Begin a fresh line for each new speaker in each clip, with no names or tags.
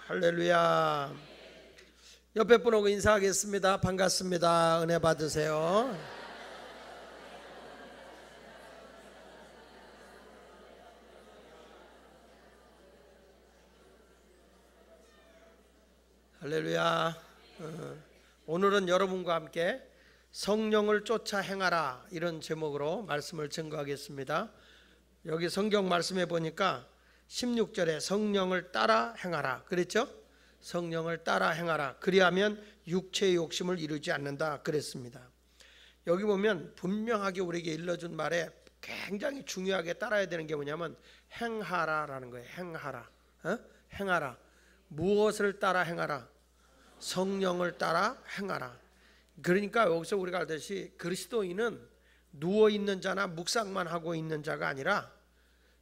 할렐루야. 옆에 분하고 인사하겠습니다. 반갑습니다. 은혜 받으세요. 할렐루야. 오늘은 여러분과 함께 성령을 쫓아 행하라, 이런 제목으로 말씀을 증거하겠습니다. 여기 성경 말씀에 보니까 16절에 성령을 따라 행하라 그랬죠? 성령을 따라 행하라, 그리하면 육체의 욕심을 이루지 않는다 그랬습니다. 여기 보면 분명하게 우리에게 일러준 말에 굉장히 중요하게 따라야 되는 게 뭐냐면 행하라라는 거예요. 행하라. 행하라. 무엇을 따라 행하라? 성령을 따라 행하라. 그러니까 여기서 우리가 알듯이 그리스도인은 누워있는 자나 묵상만 하고 있는 자가 아니라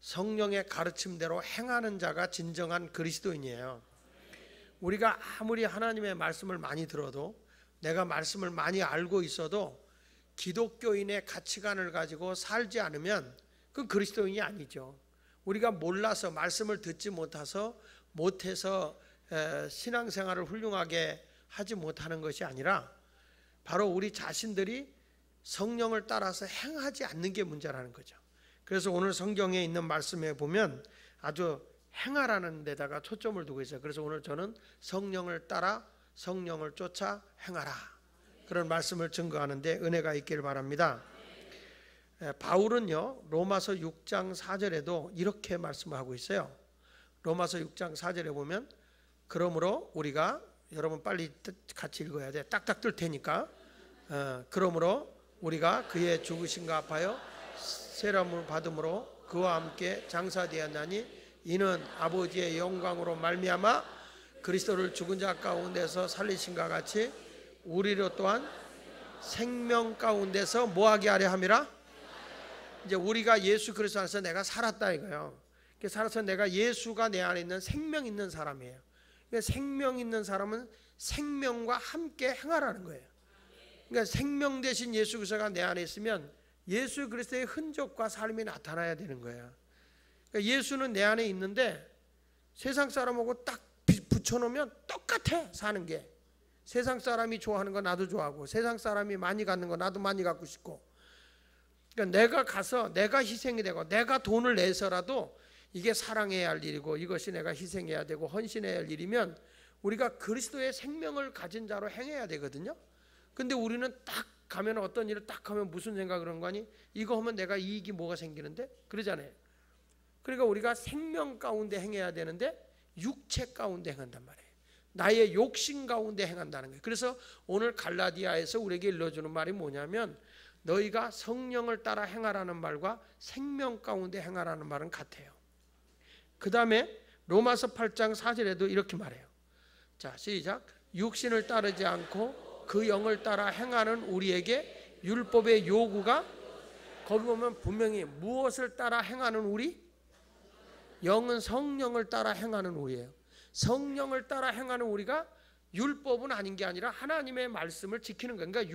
성령의 가르침대로 행하는 자가 진정한 그리스도인이에요. 우리가 아무리 하나님의 말씀을 많이 들어도, 내가 말씀을 많이 알고 있어도 기독교인의 가치관을 가지고 살지 않으면 그건 그리스도인이 아니죠. 우리가 몰라서, 말씀을 듣지 못해서 신앙생활을 훌륭하게 하지 못하는 것이 아니라 바로 우리 자신들이 성령을 따라서 행하지 않는 게 문제라는 거죠. 그래서 오늘 성경에 있는 말씀에 보면 아주 행하라는 데다가 초점을 두고 있어요. 그래서 오늘 저는 성령을 따라 성령을 쫓아 행하라, 그런 말씀을 증거하는데 은혜가 있기를 바랍니다. 바울은요, 로마서 6장 4절에도 이렇게 말씀하고 있어요. 로마서 6장 4절에 보면, 그러므로 우리가, 여러분 빨리 같이 읽어야 돼, 딱딱 뜰 테니까. 그러므로 우리가 그의 죽으심과 합하여 세람을 받음으로 그와 함께 장사되었나니 이는 아버지의 영광으로 말미암아 그리스도를 죽은 자 가운데서 살리신과 같이 우리로 또한 생명 가운데서 뭐하게 하려 함이라. 이제 우리가 예수 그리스도 안에서 내가 살았다 이거예요. 살아서 내가 예수가 내 안에 있는 생명 있는 사람이에요. 생명 있는 사람은 생명과 함께 행하라는 거예요. 그러니까 생명 대신 예수 그리스도가 내 안에 있으면 예수 그리스도의 흔적과 삶이 나타나야 되는 거예요. 그러니까 예수는 내 안에 있는데 세상 사람하고 딱 붙여놓으면 똑같아, 사는 게. 세상 사람이 좋아하는 거 나도 좋아하고, 세상 사람이 많이 갖는 거 나도 많이 갖고 싶고. 그러니까 내가 가서 내가 희생이 되고 내가 돈을 내서라도 이게 사랑해야 할 일이고 이것이 내가 희생해야 되고 헌신해야 할 일이면 우리가 그리스도의 생명을 가진 자로 행해야 되거든요. 근데 우리는 딱 가면, 어떤 일을 딱 하면 무슨 생각을 하는 거 아니? 이거 하면 내가 이익이 뭐가 생기는데? 그러잖아요. 그러니까 우리가 생명 가운데 행해야 되는데 육체 가운데 행한단 말이에요. 나의 욕심 가운데 행한다는 거예요. 그래서 오늘 갈라디아에서 우리에게 일러주는 말이 뭐냐면, 너희가 성령을 따라 행하라는 말과 생명 가운데 행하라는 말은 같아요. 그 다음에 로마서 8장 4절에도 이렇게 말해요. 자, 시작. 육신을 따르지 않고 그 영을 따라 행하는 우리에게 율법의 요구가, 거기 보면 분명히 무엇을 따라 행하는 우리? 영은 성령을 따라 행하는 우리예요. 성령을 따라 행하는 우리가 율법은 아닌 게 아니라 하나님의 말씀을 지키는 거예요. 그러니까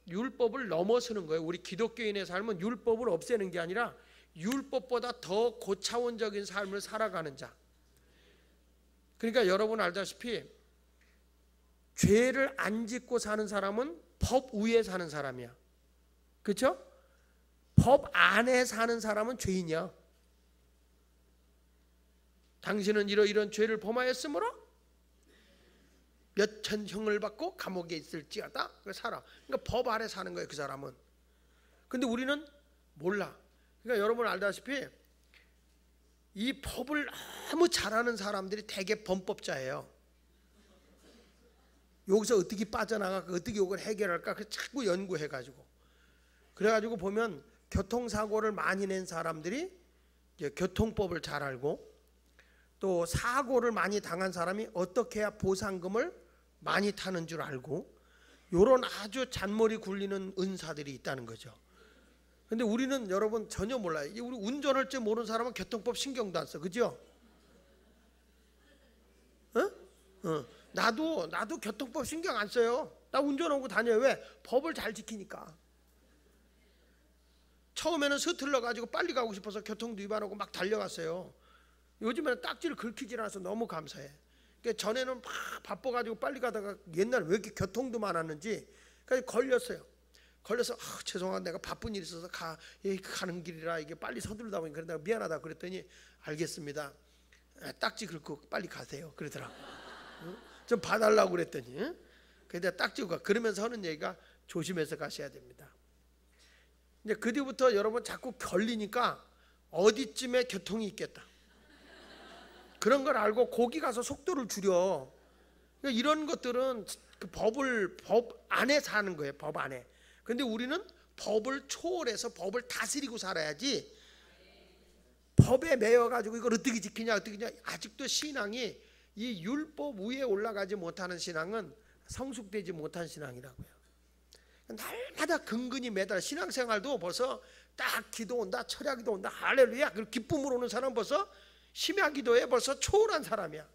율법을 넘어서는 거예요. 우리 기독교인의 삶은 율법을 없애는 게 아니라 율법보다 더 고차원적인 삶을 살아가는 자. 그러니까 여러분 알다시피 죄를 안 짓고 사는 사람은 법 위에 사는 사람이야. 그렇죠? 법 안에 사는 사람은 죄인이야. 당신은 이런 죄를 범하였으므로 몇천 형을 받고 감옥에 있을지어다. 살아. 그러니까 법 아래 사는 거예요, 그 사람은. 근데 우리는 몰라. 그러니까 여러분 알다시피 이 법을 너무 잘하는 사람들이 대개 범법자예요. 여기서 어떻게 빠져나갈까, 어떻게 이걸 해결할까, 그래서 자꾸 연구해가지고. 그래가지고 보면 교통사고를 많이 낸 사람들이 교통법을 잘 알고, 또 사고를 많이 당한 사람이 어떻게 해야 보상금을 많이 타는 줄 알고, 이런 아주 잔머리 굴리는 은사들이 있다는 거죠. 근데 우리는 여러분 전혀 몰라요. 우리 운전할 줄 모르는 사람은 교통법 신경도 안 써. 그죠? 나도 교통법 신경 안 써요. 나 운전하고 다녀요. 왜? 법을 잘 지키니까. 처음에는 서툴러 가지고 빨리 가고 싶어서 교통도 위반하고 막 달려갔어요. 요즘에는 딱지를 긁히질 않아서 너무 감사해. 그러니까 전에는 막 바빠가지고 빨리 가다가 옛날에 왜 이렇게 교통도 많았는지 그래서 걸렸어요. 걸려서 죄송합니다. 내가 바쁜 일이 있어서 가는 길이라 이게 빨리 서둘러다 보니까 내가 미안하다 그랬더니 알겠습니다. 딱지 긁고 빨리 가세요. 그러더라고. 좀 봐달라고 그랬더니 그래서 딱지 긁고 그러면서 하는 얘기가 조심해서 가셔야 됩니다. 이제 그 뒤부터 여러분 자꾸 걸리니까 어디쯤에 교통이 있겠다. 그런 걸 알고 거기 가서 속도를 줄여. 그러니까 이런 것들은 그 법 안에 사는 거예요. 법 안에. 근데 우리는 법을 초월해서 법을 다스리고 살아야지 법에 매여가지고 이걸 어떻게 지키냐 아직도 신앙이 이 율법 위에 올라가지 못하는 신앙은 성숙되지 못한 신앙이라고요. 날마다 근근히 매달 신앙생활도 벌써 딱 기도 온다 철야기도 온다 할렐루야 그리고 기쁨으로 오는 사람 벌써 심야 기도에 벌써 초월한 사람이야.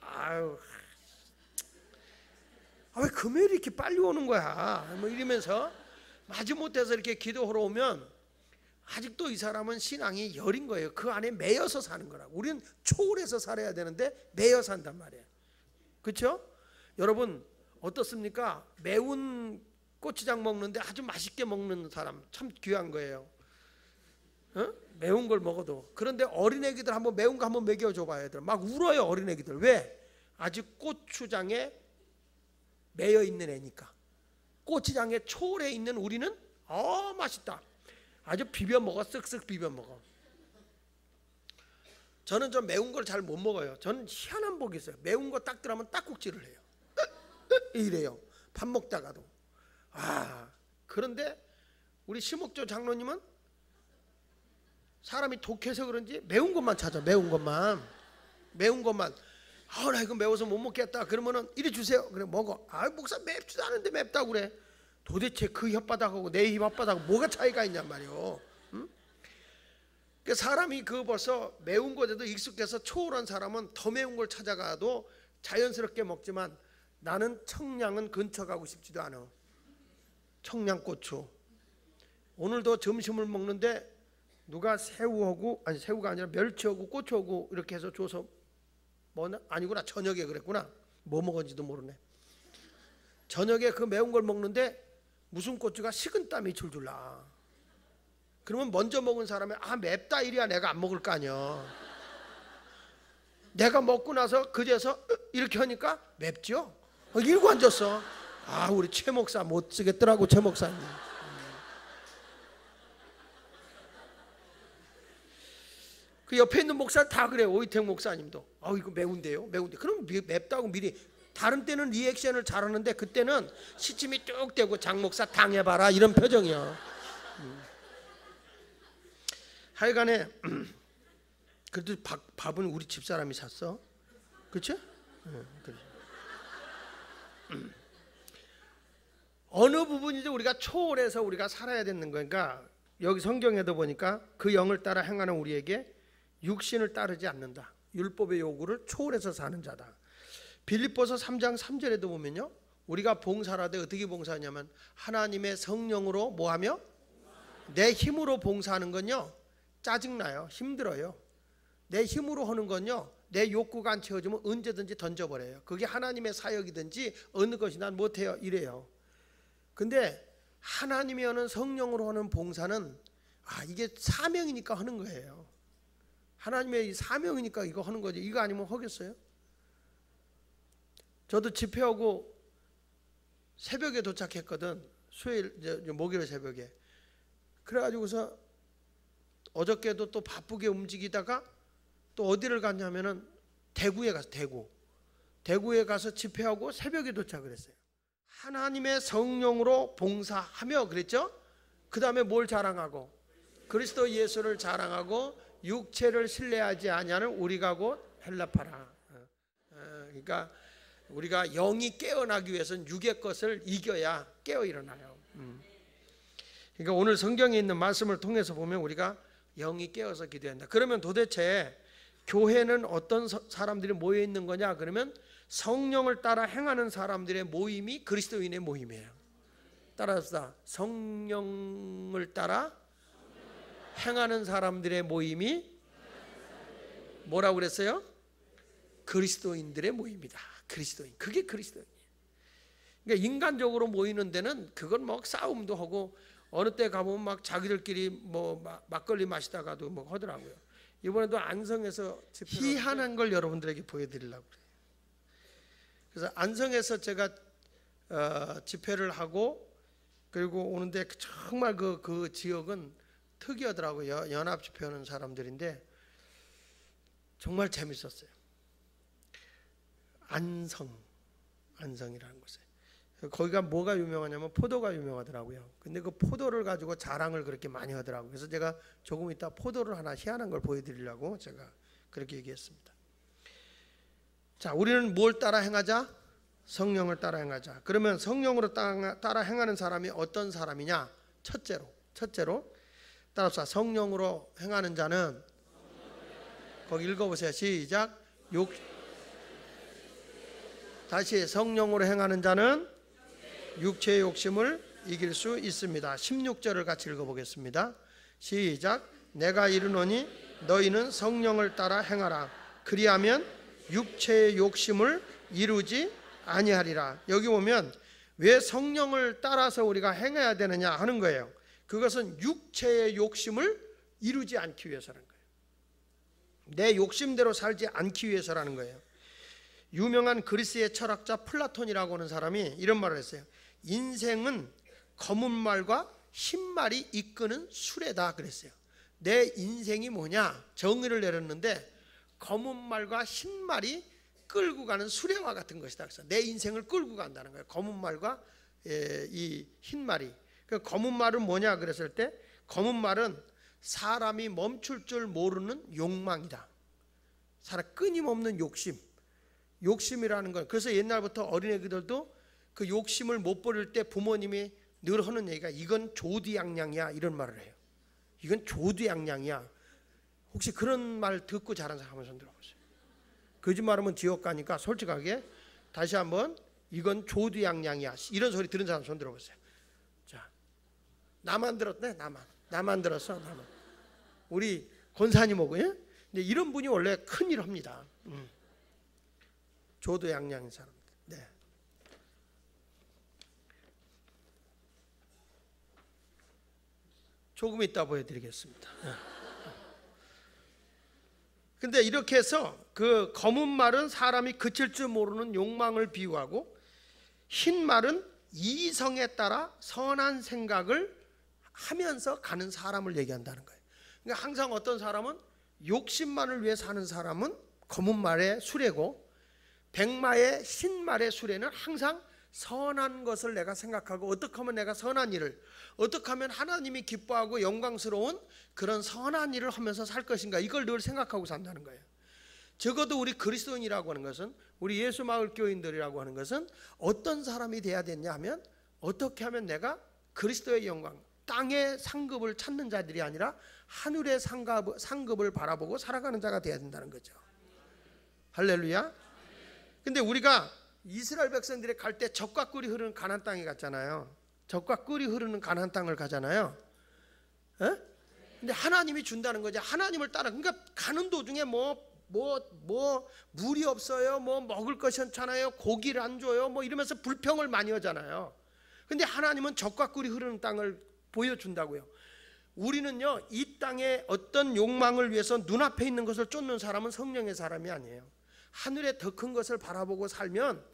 아유, 왜 금요일이 이렇게 빨리 오는 거야? 뭐 이러면서 마지못해서 이렇게 기도하러 오면 아직도 이 사람은 신앙이 여린 거예요. 그 안에 매여서 사는 거라고. 우리는 초월해서 살아야 되는데 매여 산단 말이에요. 그렇죠? 여러분 어떻습니까? 매운 고추장 먹는데 아주 맛있게 먹는 사람 참 귀한 거예요. 매운 걸 먹어도. 그런데 어린애기들 한번 매운 거 한번 먹여줘 봐요. 애들 막 울어요. 어린애기들. 왜? 아직 고추장에 매여 있는 애니까. 고추장에 초월해 있는 우리는 맛있다. 아주 비벼 먹어. 쓱쓱 비벼 먹어. 저는 좀 매운 걸 잘 못 먹어요. 저는 희한한 복이 있어요. 매운 거 딱 들어가면 딱꼭질을 해요. 이래요. 밥 먹다가도. 그런데 우리 심옥조 장로님은 사람이 독해서 그런지 매운 것만 찾아. 매운 것만. 나 이거 매워서 못 먹겠다. 그러면은 이리 주세요. 그래 먹어. 목사 맵지도 않은데 맵다고 그래. 도대체 그 혓바닥하고 내 혓바닥하고 뭐가 차이가 있냔 말이오. 그 사람이 그 벌써 매운 것에도 익숙해서 초월한 사람은 더 매운 걸 찾아가도 자연스럽게 먹지만 나는 청량은 근처 가고 싶지도 않아. 청양고추. 오늘도 점심을 먹는데 누가 새우하고 새우가 아니라 멸치하고 고추하고 이렇게 해서 줘서 아니구나 저녁에 그랬구나. 뭐 먹었는지도 모르네. 저녁에 그 매운 걸 먹는데 무슨 고추가 식은땀이 줄줄 나. 그러면 먼저 먹은 사람이 맵다 이래야 내가 안 먹을 거 아니야. 내가 먹고 나서 그제서 이렇게 하니까 맵죠. 이러고 앉았어. 우리 최 목사 못 쓰겠더라고. 최 목사님. 그 옆에 있는 목사 다 그래요. 오이택 목사님도 이거 매운데요. 그럼 맵다고 미리. 다른 때는 리액션을 잘하는데 그때는 시침이 뚝 떼고 장 목사 당해봐라 이런 표정이야. 하여간에 그래도 밥은 우리 집사람이 샀어. 그렇죠? 그래. 어느 부분이죠 우리가 초월해서 우리가 살아야 되는 거니까 여기 성경에도 보니까 그 영을 따라 행하는 우리에게 육신을 따르지 않는다. 율법의 요구를 초월해서 사는 자다. 빌립보서 3장 3절에도 보면요. 우리가 봉사를 하되 어떻게 봉사하냐면 하나님의 성령으로 뭐하며 내 힘으로 봉사하는 건요. 짜증나요. 힘들어요. 내 힘으로 하는 건요. 내 욕구가 안 채워지면 언제든지 던져버려요. 그게 하나님의 사역이든지 어느 것이 난 못해요. 이래요. 근데 하나님이 하는 성령으로 하는 봉사는 이게 사명이니까 하는 거예요. 하나님의 사명이니까 이거 하는 거지. 이거 아니면 하겠어요? 저도 집회하고 새벽에 도착했거든. 목요일 새벽에. 그래가지고서 어저께도 또 바쁘게 움직이다가 또 어디를 갔냐면은 대구에 가서 대구에 가서 집회하고 새벽에 도착을 했어요. 하나님의 성령으로 봉사하며 그랬죠? 그 다음에 뭘 자랑하고? 그리스도 예수를 자랑하고 육체를 신뢰하지 아니하는 우리가 곧 헬라파라. 그러니까 우리가 영이 깨어나기 위해서는 육의 것을 이겨야 깨어 일어나요. 그러니까 오늘 성경에 있는 말씀을 통해서 보면 우리가 영이 깨어서 기도한다. 그러면 도대체 교회는 어떤 사람들이 모여 있는 거냐? 그러면 성령을 따라 행하는 사람들의 모임이 그리스도인의 모임이에요. 따라서 성령을 따라 행하는 사람들의 모임이 뭐라고 그랬어요? 그리스도인들의 모임이다. 그리스도인. 그게 그리스도인. 그러니까 인간적으로 모이는 데는 그건 뭐 싸움도 하고 어느 때 가보면 막 자기들끼리 뭐 막걸리 마시다가도 뭐 하더라고요. 이번에도 안성에서 희한한 걸 여러분들에게 보여드리려고 그래요. 그래서 안성에서 제가 집회를 하고 그리고 오는데 정말 그 지역은 특이하더라고요. 연합 집회하는 사람들인데 정말 재밌었어요. 안성이라는 곳에 거기가 뭐가 유명하냐면 포도가 유명하더라고요. 근데 그 포도를 가지고 자랑을 그렇게 많이 하더라고요. 그래서 제가 조금 이따 포도를 하나 희한한 걸 보여드리려고 제가 그렇게 얘기했습니다. 자, 우리는 뭘 따라 행하자? 성령을 따라 행하자. 그러면 성령으로 따라 행하는 사람이 어떤 사람이냐? 첫째로 따라서 성령으로 행하는 자는 거기 읽어보세요. 시작. 다시 성령으로 행하는 자는 육체의 욕심을 이길 수 있습니다. 16절을 같이 읽어보겠습니다. 시작. 내가 이르노니 너희는 성령을 따라 행하라. 그리하면 육체의 욕심을 이루지 아니하리라. 여기 보면 왜 성령을 따라서 우리가 행해야 되느냐 하는 거예요. 그것은 육체의 욕심을 이루지 않기 위해서라는 거예요. 내 욕심대로 살지 않기 위해서라는 거예요. 유명한 그리스의 철학자 플라톤이라고 하는 사람이 이런 말을 했어요. 인생은 검은 말과 흰 말이 이끄는 수레다 그랬어요. 내 인생이 뭐냐 정의를 내렸는데 검은 말과 흰 말이 끌고 가는 수레와 같은 것이다. 그래서 내 인생을 끌고 간다는 거예요. 검은 말과 이 흰 말이. 그 검은 말은 뭐냐 그랬을 때 검은 말은 사람이 멈출 줄 모르는 욕망이다. 사람 끊임없는 욕심이라는 건. 그래서 옛날부터 어린애들도 그 욕심을 못 버릴 때 부모님이 늘 하는 얘기가 이건 조디양양이야 이런 말을 해요. 이건 조디양양이야. 혹시 그런 말 듣고 자란 사람 한번 손 들어보세요. 거짓말하면 지옥 가니까 솔직하게 다시 한번 이건 조디양양이야 이런 소리 들은 사람 손 들어보세요. 자, 나만 들었네. 나만 들었어. 나만. 우리 권사님 오고 예? 근데 이런 분이 원래 큰일 합니다. 조도양양인 사람들. 네. 조금 이따 보여드리겠습니다. 근데 이렇게 해서 그 검은 말은 사람이 그칠 줄 모르는 욕망을 비유하고 흰 말은 이성에 따라 선한 생각을 하면서 가는 사람을 얘기한다는 거예요. 그러니까 항상 어떤 사람은 욕심만을 위해 사는 사람은 검은 말의 수레고 백마의 흰 말의 수레는 항상 선한 것을 내가 생각하고 어떻게 하면 내가 선한 일을 어떻게 하면 하나님이 기뻐하고 영광스러운 그런 선한 일을 하면서 살 것인가 이걸 늘 생각하고 산다는 거예요. 적어도 우리 그리스도인이라고 하는 것은 우리 예수마을교인들이라고 하는 것은 어떤 사람이 돼야 되냐 하면 어떻게 하면 내가 그리스도의 영광 땅의 상급을 찾는 자들이 아니라 하늘의 상급을 바라보고 살아가는 자가 돼야 된다는 거죠. 할렐루야. 근데 우리가 이스라엘 백성들이 갈 때 젖과 꿀이 흐르는 가나안 땅에 갔잖아요. 젖과 꿀이 흐르는 가나안 땅을 가잖아요. 에? 근데 하나님이 준다는 거죠. 하나님을 따라. 그러니까 가는 도중에 물이 없어요. 뭐 먹을 것이 없잖아요. 고기를 안 줘요. 뭐 이러면서 불평을 많이 하잖아요. 근데 하나님은 젖과 꿀이 흐르는 땅을 보여준다고요. 우리는요 이 땅에 어떤 욕망을 위해서 눈앞에 있는 것을 쫓는 사람은 성령의 사람이 아니에요. 하늘의 더 큰 것을 바라보고 살면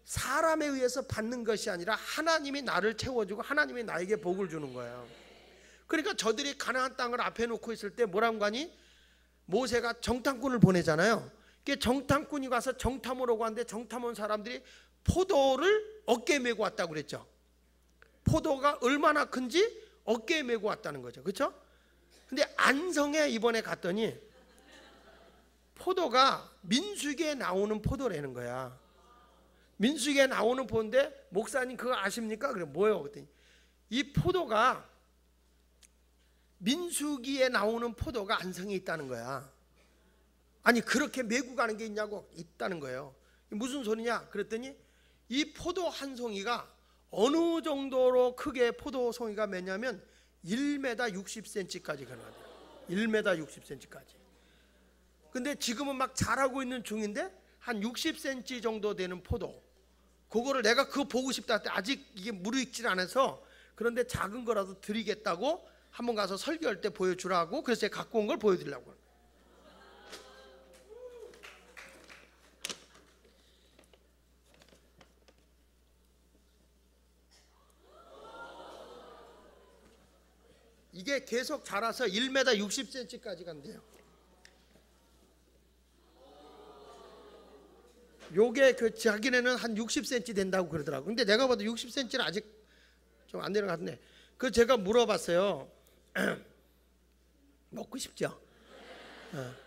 사람에 의해서 받는 것이 아니라 하나님이 나를 채워주고 하나님이 나에게 복을 주는 거예요. 그러니까 저들이 가나안 땅을 앞에 놓고 있을 때 뭐라고 하니 모세가 정탐꾼을 보내잖아요. 정탐꾼이 가서 정탐을 오고 하는데 정탐 온 사람들이 포도를 어깨에 메고 왔다고 그랬죠. 포도가 얼마나 큰지 어깨에 메고 왔다는 거죠. 그렇죠? 근데 안성에 이번에 갔더니 포도가 민수기에 나오는 포도라는 거야. 민수기에 나오는 포도인데 목사님 그거 아십니까? 그래 뭐예요? 그랬더니 이 포도가 민수기에 나오는 포도가 안성에 있다는 거야. 아니 그렇게 메고 가는 게 있냐고. 있다는 거예요. 무슨 소리냐? 그랬더니 이 포도 한 송이가 어느 정도로 크게 포도송이가 매냐면 1m 60cm까지 가능하대요. 1m 60cm까지. 근데 지금은 막 자라고 있는 중인데 한 60cm 정도 되는 포도, 그거를 내가 그거 보고 싶다 할 때 아직 이게 무르익질 않아서, 그런데 작은 거라도 드리겠다고 한번 가서 설교할 때 보여주라고, 그래서 제가 갖고 온 걸 보여드리려고. 이게 계속 자라서 1m 60cm까지 간대요. 요게 그 자기네는 한 60cm 된다고 그러더라고. 근데 내가 봐도 60cm는 아직 좀 안 되는 것 같은데, 그 제가 물어봤어요. 먹고 싶죠?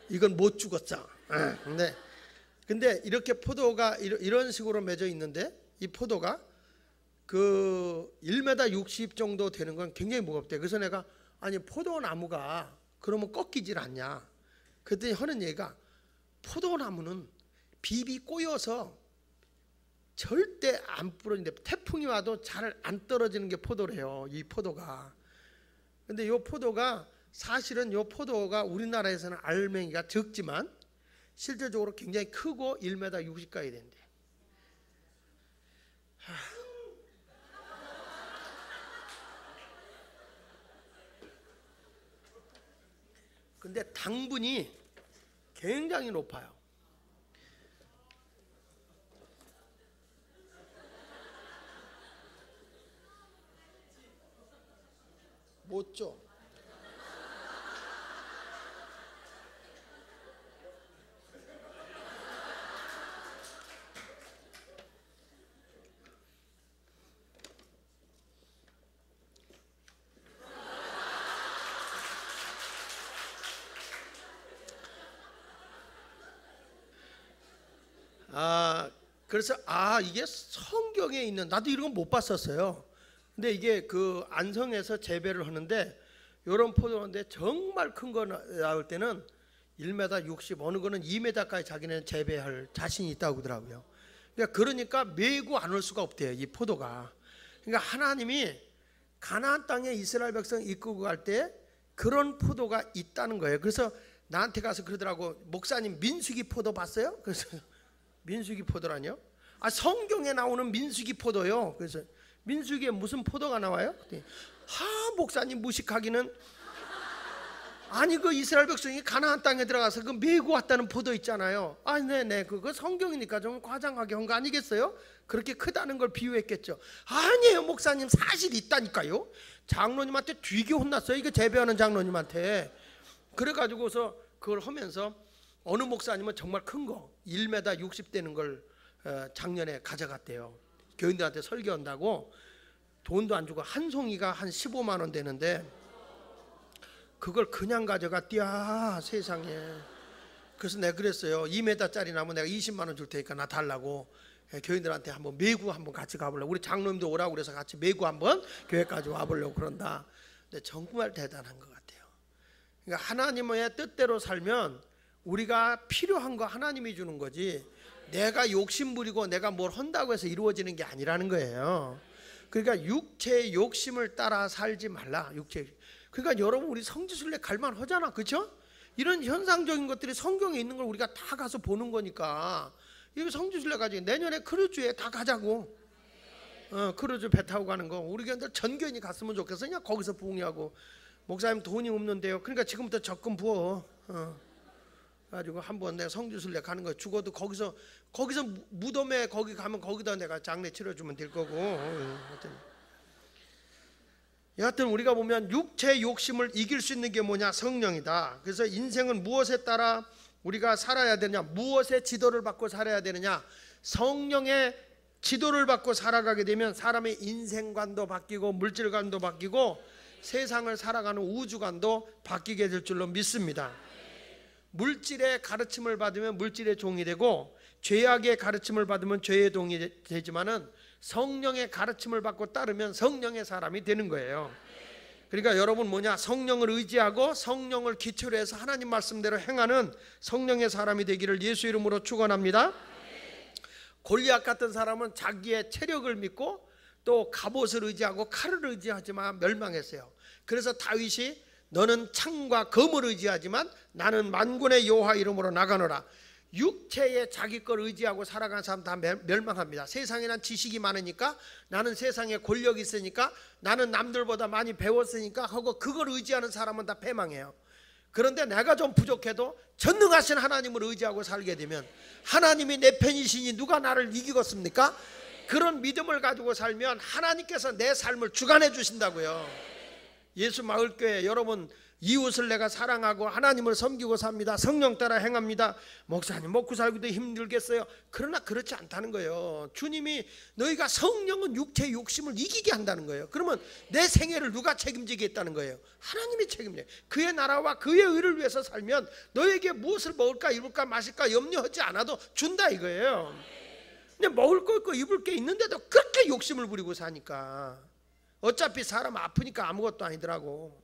이건 못 죽었죠. 근데 이렇게 포도가 이런 식으로 맺어 있는데, 이 포도가 그 1m 60 정도 되는 건 굉장히 무겁대. 그래서 내가, 아니 포도나무가 그러면 꺾이질 않냐 그랬더니 하는 얘기가, 포도나무는 비비 꼬여서 절대 안 부러진대. 태풍이 와도 잘 안 떨어지는 게 포도래요, 이 포도가. 근데 이 포도가, 사실은 이 포도가 우리나라에서는 알맹이가 적지만 실질적으로 굉장히 크고 1m 60까지 된대. 근데 당분이 굉장히 높아요. 못 줘. 그래서 이게 성경에 있는, 나도 이런 건 못 봤었어요. 근데 이게 그 안성에서 재배를 하는데, 이런 포도인데 정말 큰 거 나올 때는 1m 60, 어느 거는 2m까지 자기는 재배할 자신이 있다고 하더라고요. 그러니까 메고 안 올 수가 없대요, 이 포도가. 그러니까 하나님이 가나안 땅에 이스라엘 백성 이끌고 갈 때 그런 포도가 있다는 거예요. 그래서 나한테 가서 그러더라고, 목사님 민수기 포도 봤어요? 그래서 민수기 포도라뇨? 성경에 나오는 민수기 포도요. 그래서 민수기에 무슨 포도가 나와요? 목사님 무식하기는. 아니 그 이스라엘 백성이 가나안 땅에 들어가서 그 메고 왔다는 포도 있잖아요. 네네, 그거 성경이니까 좀 과장하게 한 거 아니겠어요? 그렇게 크다는 걸 비유했겠죠. 아니에요 목사님, 사실 있다니까요. 장로님한테 되게 혼났어요, 이거 재배하는 장로님한테. 그래가지고서 그걸 하면서 어느 목사님은 정말 큰 거 1m 60 되는 걸 작년에 가져갔대요. 교인들한테 설교한다고. 돈도 안 주고 한 송이가 한 15만 원 되는데 그걸 그냥 가져갔디야, 세상에. 그래서 내가 그랬어요. 2m짜리 나무 내가 20만 원 줄 테니까 나 달라고. 교인들한테 한번 메고 한번 같이 가보려고. 우리 장로님도 오라고 그래서 같이 메고 한번 교회까지 와보려고 그런다. 근데 정말 대단한 것 같아요. 그러니까 하나님의 뜻대로 살면 우리가 필요한 거 하나님이 주는 거지, 내가 욕심 부리고 내가 뭘 한다고 해서 이루어지는 게 아니라는 거예요. 그러니까 육체의 욕심을 따라 살지 말라. 그러니까 여러분, 우리 성지순례 갈만 하잖아, 그렇죠? 이런 현상적인 것들이 성경에 있는 걸 우리가 다 가서 보는 거니까. 이거 성지순례 가지, 내년에 크루즈에 다 가자고. 크루즈 배 타고 가는 거 우리 교인들 전교인이 갔으면 좋겠어. 그냥 거기서 부흥하고. 목사님 돈이 없는데요. 그러니까 지금부터 적금 부어. 가지고 한번 내가 성지순례 가는 거, 죽어도 거기서 무덤에 거기 가면 거기다 내가 장례 치러주면 될 거고. 여하튼 우리가 보면 육체 욕심을 이길 수 있는 게 뭐냐? 성령이다. 그래서 인생은 무엇에 따라 우리가 살아야 되느냐? 무엇의 지도를 받고 살아야 되느냐? 성령의 지도를 받고 살아가게 되면 사람의 인생관도 바뀌고 물질관도 바뀌고 세상을 살아가는 우주관도 바뀌게 될 줄로 믿습니다. 물질의 가르침을 받으면 물질의 종이 되고, 죄악의 가르침을 받으면 죄의 종이 되지만은 성령의 가르침을 받고 따르면 성령의 사람이 되는 거예요. 그러니까 여러분 뭐냐? 성령을 의지하고 성령을 기초로 해서 하나님 말씀대로 행하는 성령의 사람이 되기를 예수 이름으로 축원합니다. 골리앗 같은 사람은 자기의 체력을 믿고 또 갑옷을 의지하고 칼을 의지하지만 멸망했어요. 그래서 다윗이 너는 창과 검을 의지하지만 나는 만군의 여호와 이름으로 나가노라. 육체에 자기 걸 의지하고 살아가는 사람 다 멸망합니다. 세상에 난 지식이 많으니까, 나는 세상에 권력이 있으니까, 나는 남들보다 많이 배웠으니까 하고 그걸 의지하는 사람은 다 패망해요. 그런데 내가 좀 부족해도 전능하신 하나님을 의지하고 살게 되면, 하나님이 내 편이시니 누가 나를 이기겠습니까? 그런 믿음을 가지고 살면 하나님께서 내 삶을 주관해 주신다고요. 예수 마을교회 여러분, 이웃을 내가 사랑하고 하나님을 섬기고 삽니다. 성령 따라 행합니다. 목사님 먹고 살기도 힘들겠어요. 그러나 그렇지 않다는 거예요. 주님이 너희가 성령은 육체의 욕심을 이기게 한다는 거예요. 그러면 내 생애를 누가 책임지겠다는 거예요? 하나님이 책임져요. 그의 나라와 그의 의를 위해서 살면 너에게 무엇을 먹을까 입을까 마실까 염려하지 않아도 준다 이거예요. 근데 먹을 거 있고 입을 게 있는데도 그렇게 욕심을 부리고 사니까 어차피 사람 아프니까 아무것도 아니더라고.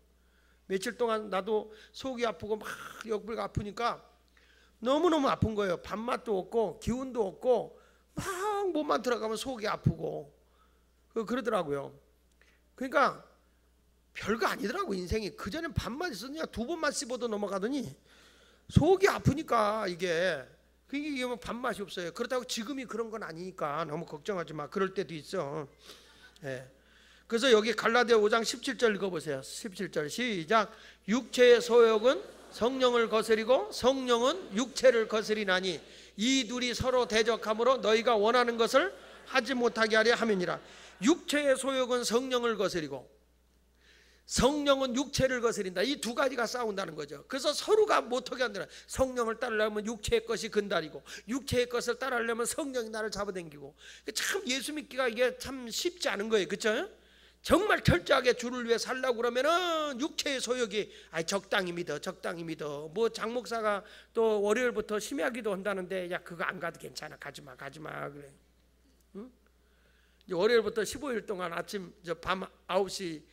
며칠 동안 나도 속이 아프고 막 역부리가 아프니까 너무너무 아픈 거예요. 밥맛도 없고 기운도 없고 막 몸만 들어가면 속이 아프고 그러더라고요. 그러니까 별거 아니더라고 인생이. 그전엔 밥만 있었냐 2번만 씹어도 넘어가더니 속이 아프니까 이게 밥맛이 없어요. 그렇다고 지금이 그런 건 아니니까 너무 걱정하지 마. 그럴 때도 있어. 예. 그래서 여기 갈라디아 5장 17절 읽어보세요. 17절 시작. 육체의 소욕은 성령을 거스리고 성령은 육체를 거스리나니 이 둘이 서로 대적하므로 너희가 원하는 것을 하지 못하게 하려 함이니라. 육체의 소욕은 성령을 거스리고 성령은 육체를 거스린다. 이 두 가지가 싸운다는 거죠. 그래서 서로가 못하게 한다. 성령을 따르려면 육체의 것이 근달이고 육체의 것을 따르려면 성령이 나를 잡아당기고. 참 예수 믿기가 이게 참 쉽지 않은 거예요. 그렇죠? 정말 철저하게 주를 위해 살려고 그러면은 육체의 소욕이 적당히 믿어. 뭐 장목사가 또 월요일부터 심야기도 한다는데 야 그거 안 가도 괜찮아. 가지마 그래. 응? 월요일부터 15일 동안 아침 밤 9시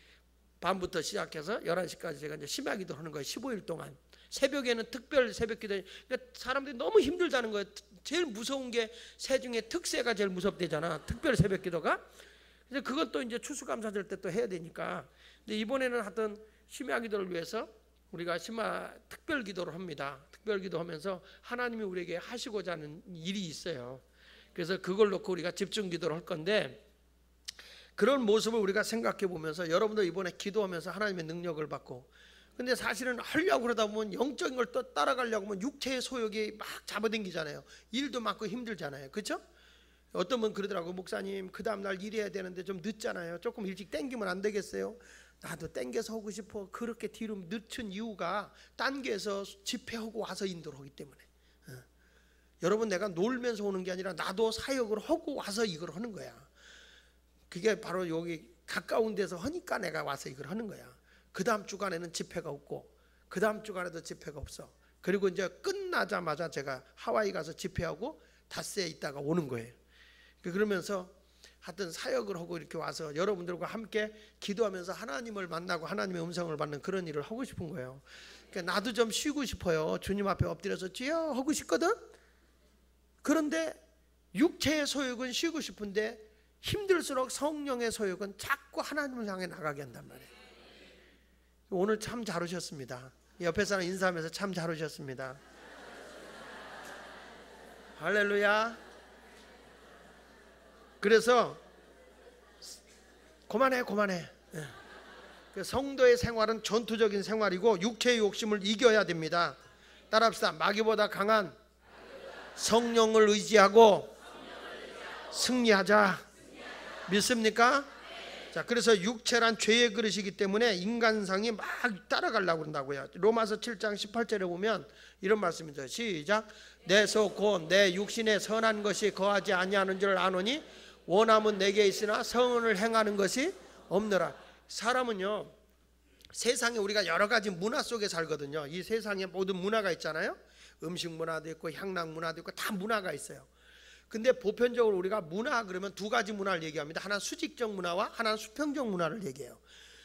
반부터 시작해서 11시까지 제가 이제 심야기도 하는 거예요. 15일 동안. 새벽에는 특별 새벽기도. 그러니까 사람들이 너무 힘들다는 거예요. 제일 무서운 게 새 중에 특새가 제일 무섭대잖아. 특별 새벽기도가. 그래서 그것도 이제 추수감사절 때 또 해야 되니까. 근데 이번에는 하여튼 심야기도를 위해서 우리가 특별기도를 합니다. 특별기도하면서 하나님이 우리에게 하시고자 하는 일이 있어요. 그래서 그걸 놓고 우리가 집중기도를 할 건데, 그런 모습을 우리가 생각해 보면서 여러분도 이번에 기도하면서 하나님의 능력을 받고, 근데 사실은 하려고 그러다 보면 영적인 걸 또 따라가려고 하면 육체의 소욕이 막 잡아당기잖아요. 일도 많고 힘들잖아요. 그렇죠? 어떤 분 그러더라고. 목사님 그 다음날 일해야 되는데 좀 늦잖아요. 조금 일찍 땡기면 안 되겠어요? 나도 땡겨서 하고 싶어. 그렇게 뒤로 늦춘 이유가 딴 게에서 집회하고 와서 인도를 하기 때문에. 여러분 내가 놀면서 오는 게 아니라 나도 사역을 하고 와서 이걸 하는 거야. 그게 바로 여기 가까운 데서 하니까 내가 와서 이걸 하는 거야. 그 다음 주간에는 집회가 없고 그 다음 주간에도 집회가 없어. 그리고 이제 끝나자마자 제가 하와이 가서 집회하고 닷새에 있다가 오는 거예요. 그러면서 하여튼 사역을 하고 이렇게 와서 여러분들과 함께 기도하면서 하나님을 만나고 하나님의 음성을 받는 그런 일을 하고 싶은 거예요. 그러니까 나도 좀 쉬고 싶어요. 주님 앞에 엎드려서 주여 하고 싶거든. 그런데 육체의 소욕은 쉬고 싶은데 힘들수록 성령의 소욕은 자꾸 하나님을 향해 나가게 한단 말이에요. 오늘 참 잘 오셨습니다. 옆에 사람 인사하면서 참 잘 오셨습니다. 할렐루야. 그래서 그만해. 성도의 생활은 전투적인 생활이고 육체의 욕심을 이겨야 됩니다. 따라합시다. 마귀보다 강한 성령을 의지하고 승리하자. 믿습니까? 자, 그래서 육체란 죄의 그릇이기 때문에 인간상이 막 따라가려고 그런다고요. 로마서 7장 18절에 보면 이런 말씀입니다. 시작. 내 속 곧 내 육신에 선한 것이 거하지 아니하는 줄 아노니 원함은 내게 있으나 성을 행하는 것이 없느라. 사람은요, 세상에 우리가 여러 가지 문화 속에 살거든요. 이 세상에 모든 문화가 있잖아요. 음식 문화도 있고 향락 문화도 있고 다 문화가 있어요. 근데 보편적으로 우리가 문화 그러면 두 가지 문화를 얘기합니다. 하나는 수직적 문화와 하나는 수평적 문화를 얘기해요.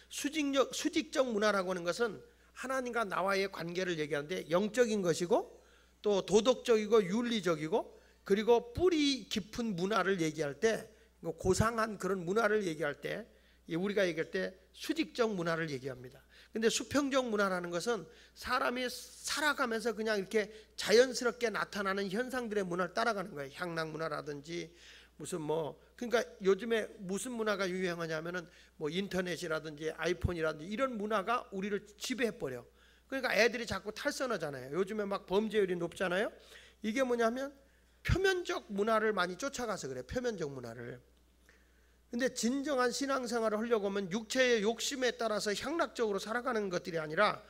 수직적 문화라고 하는 것은 하나님과 나와의 관계를 얘기하는데 영적인 것이고 또 도덕적이고 윤리적이고 그리고 뿌리 깊은 문화를 얘기할 때, 고상한 그런 문화를 얘기할 때, 우리가 얘기할 때 수직적 문화를 얘기합니다. 근데 수평적 문화라는 것은 사람이 살아가면서 그냥 이렇게 자연스럽게 나타나는 현상들의 문화를 따라가는 거예요. 향락 문화라든지 무슨 그러니까 요즘에 무슨 문화가 유행하냐면은 인터넷이라든지 아이폰이라든지 이런 문화가 우리를 지배해 버려. 그러니까 애들이 자꾸 탈선하잖아요. 요즘에 막 범죄율이 높잖아요. 이게 뭐냐면 표면적 문화를 많이 쫓아가서 그래. 표면적 문화를. 근데 진정한 신앙생활을 하려고 하면 육체의 욕심에 따라서 향락적으로 살아가는 것들이 아니라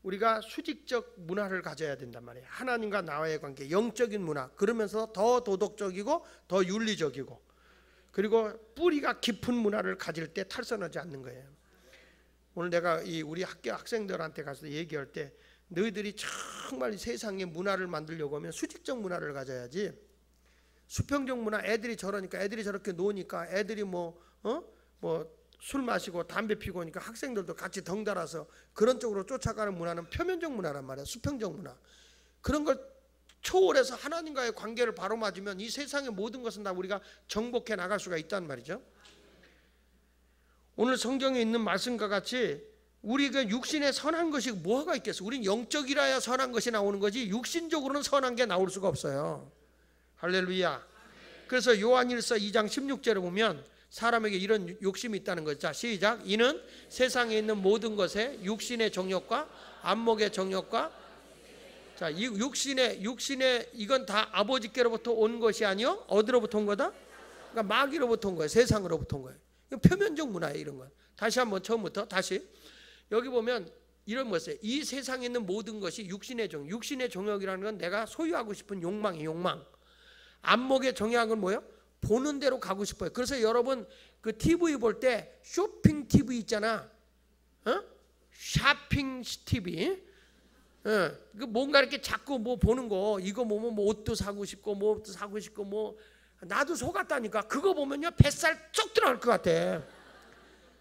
우리가 수직적 문화를 가져야 된단 말이에요. 하나님과 나와의 관계, 영적인 문화. 그러면서 더 도덕적이고 더 윤리적이고, 그리고 뿌리가 깊은 문화를 가질 때 탈선하지 않는 거예요. 오늘 내가 우리 학교 학생들한테 가서 얘기할 때, 너희들이 정말 세상의 문화를 만들려고 하면 수직적 문화를 가져야지, 수평적 문화, 애들이 저러니까, 애들이 저렇게 노니까, 애들이 술 마시고 담배 피고 하니까 학생들도 같이 덩달아서 그런 쪽으로 쫓아가는 문화는 표면적 문화란 말이야. 수평적 문화. 그런 걸 초월해서 하나님과의 관계를 바로 맞으면 이 세상의 모든 것은 다 우리가 정복해 나갈 수가 있단 말이죠. 오늘 성경에 있는 말씀과 같이 우리가 육신에 선한 것이 뭐가 있겠어? 우린 영적이라야 선한 것이 나오는 거지 육신적으로는 선한 게 나올 수가 없어요. 할렐루야. 그래서 요한일서 2장 16절에 보면 사람에게 이런 욕심이 있다는 거죠. 자, 시작. 이는 세상에 있는 모든 것에 육신의 정욕과 안목의 정욕과, 자, 이 육신의 이건 다 아버지께로부터 온 것이 아니요 어디로부터 온 거다? 그러니까 마귀로부터 온 거예요. 세상으로부터 온 거예요. 표면적 문화예요, 이런 건. 다시 한번 처음부터 다시. 여기 보면 이런 것이에요. 이 세상에 있는 모든 것이 육신의 정욕. 육신의 정욕이라는 건 내가 소유하고 싶은 욕망이에요, 욕망. 안목의 정욕은 뭐예요? 보는 대로 가고 싶어요. 그래서 여러분 그 TV 볼 때 쇼핑 TV 있잖아. 쇼핑 TV. 그 뭔가 이렇게 자꾸 보는 거, 이거 옷도 사고 싶고 뭐도 사고 싶고 나도 속았다니까. 그거 보면요 뱃살 쭉 들어갈 것 같아.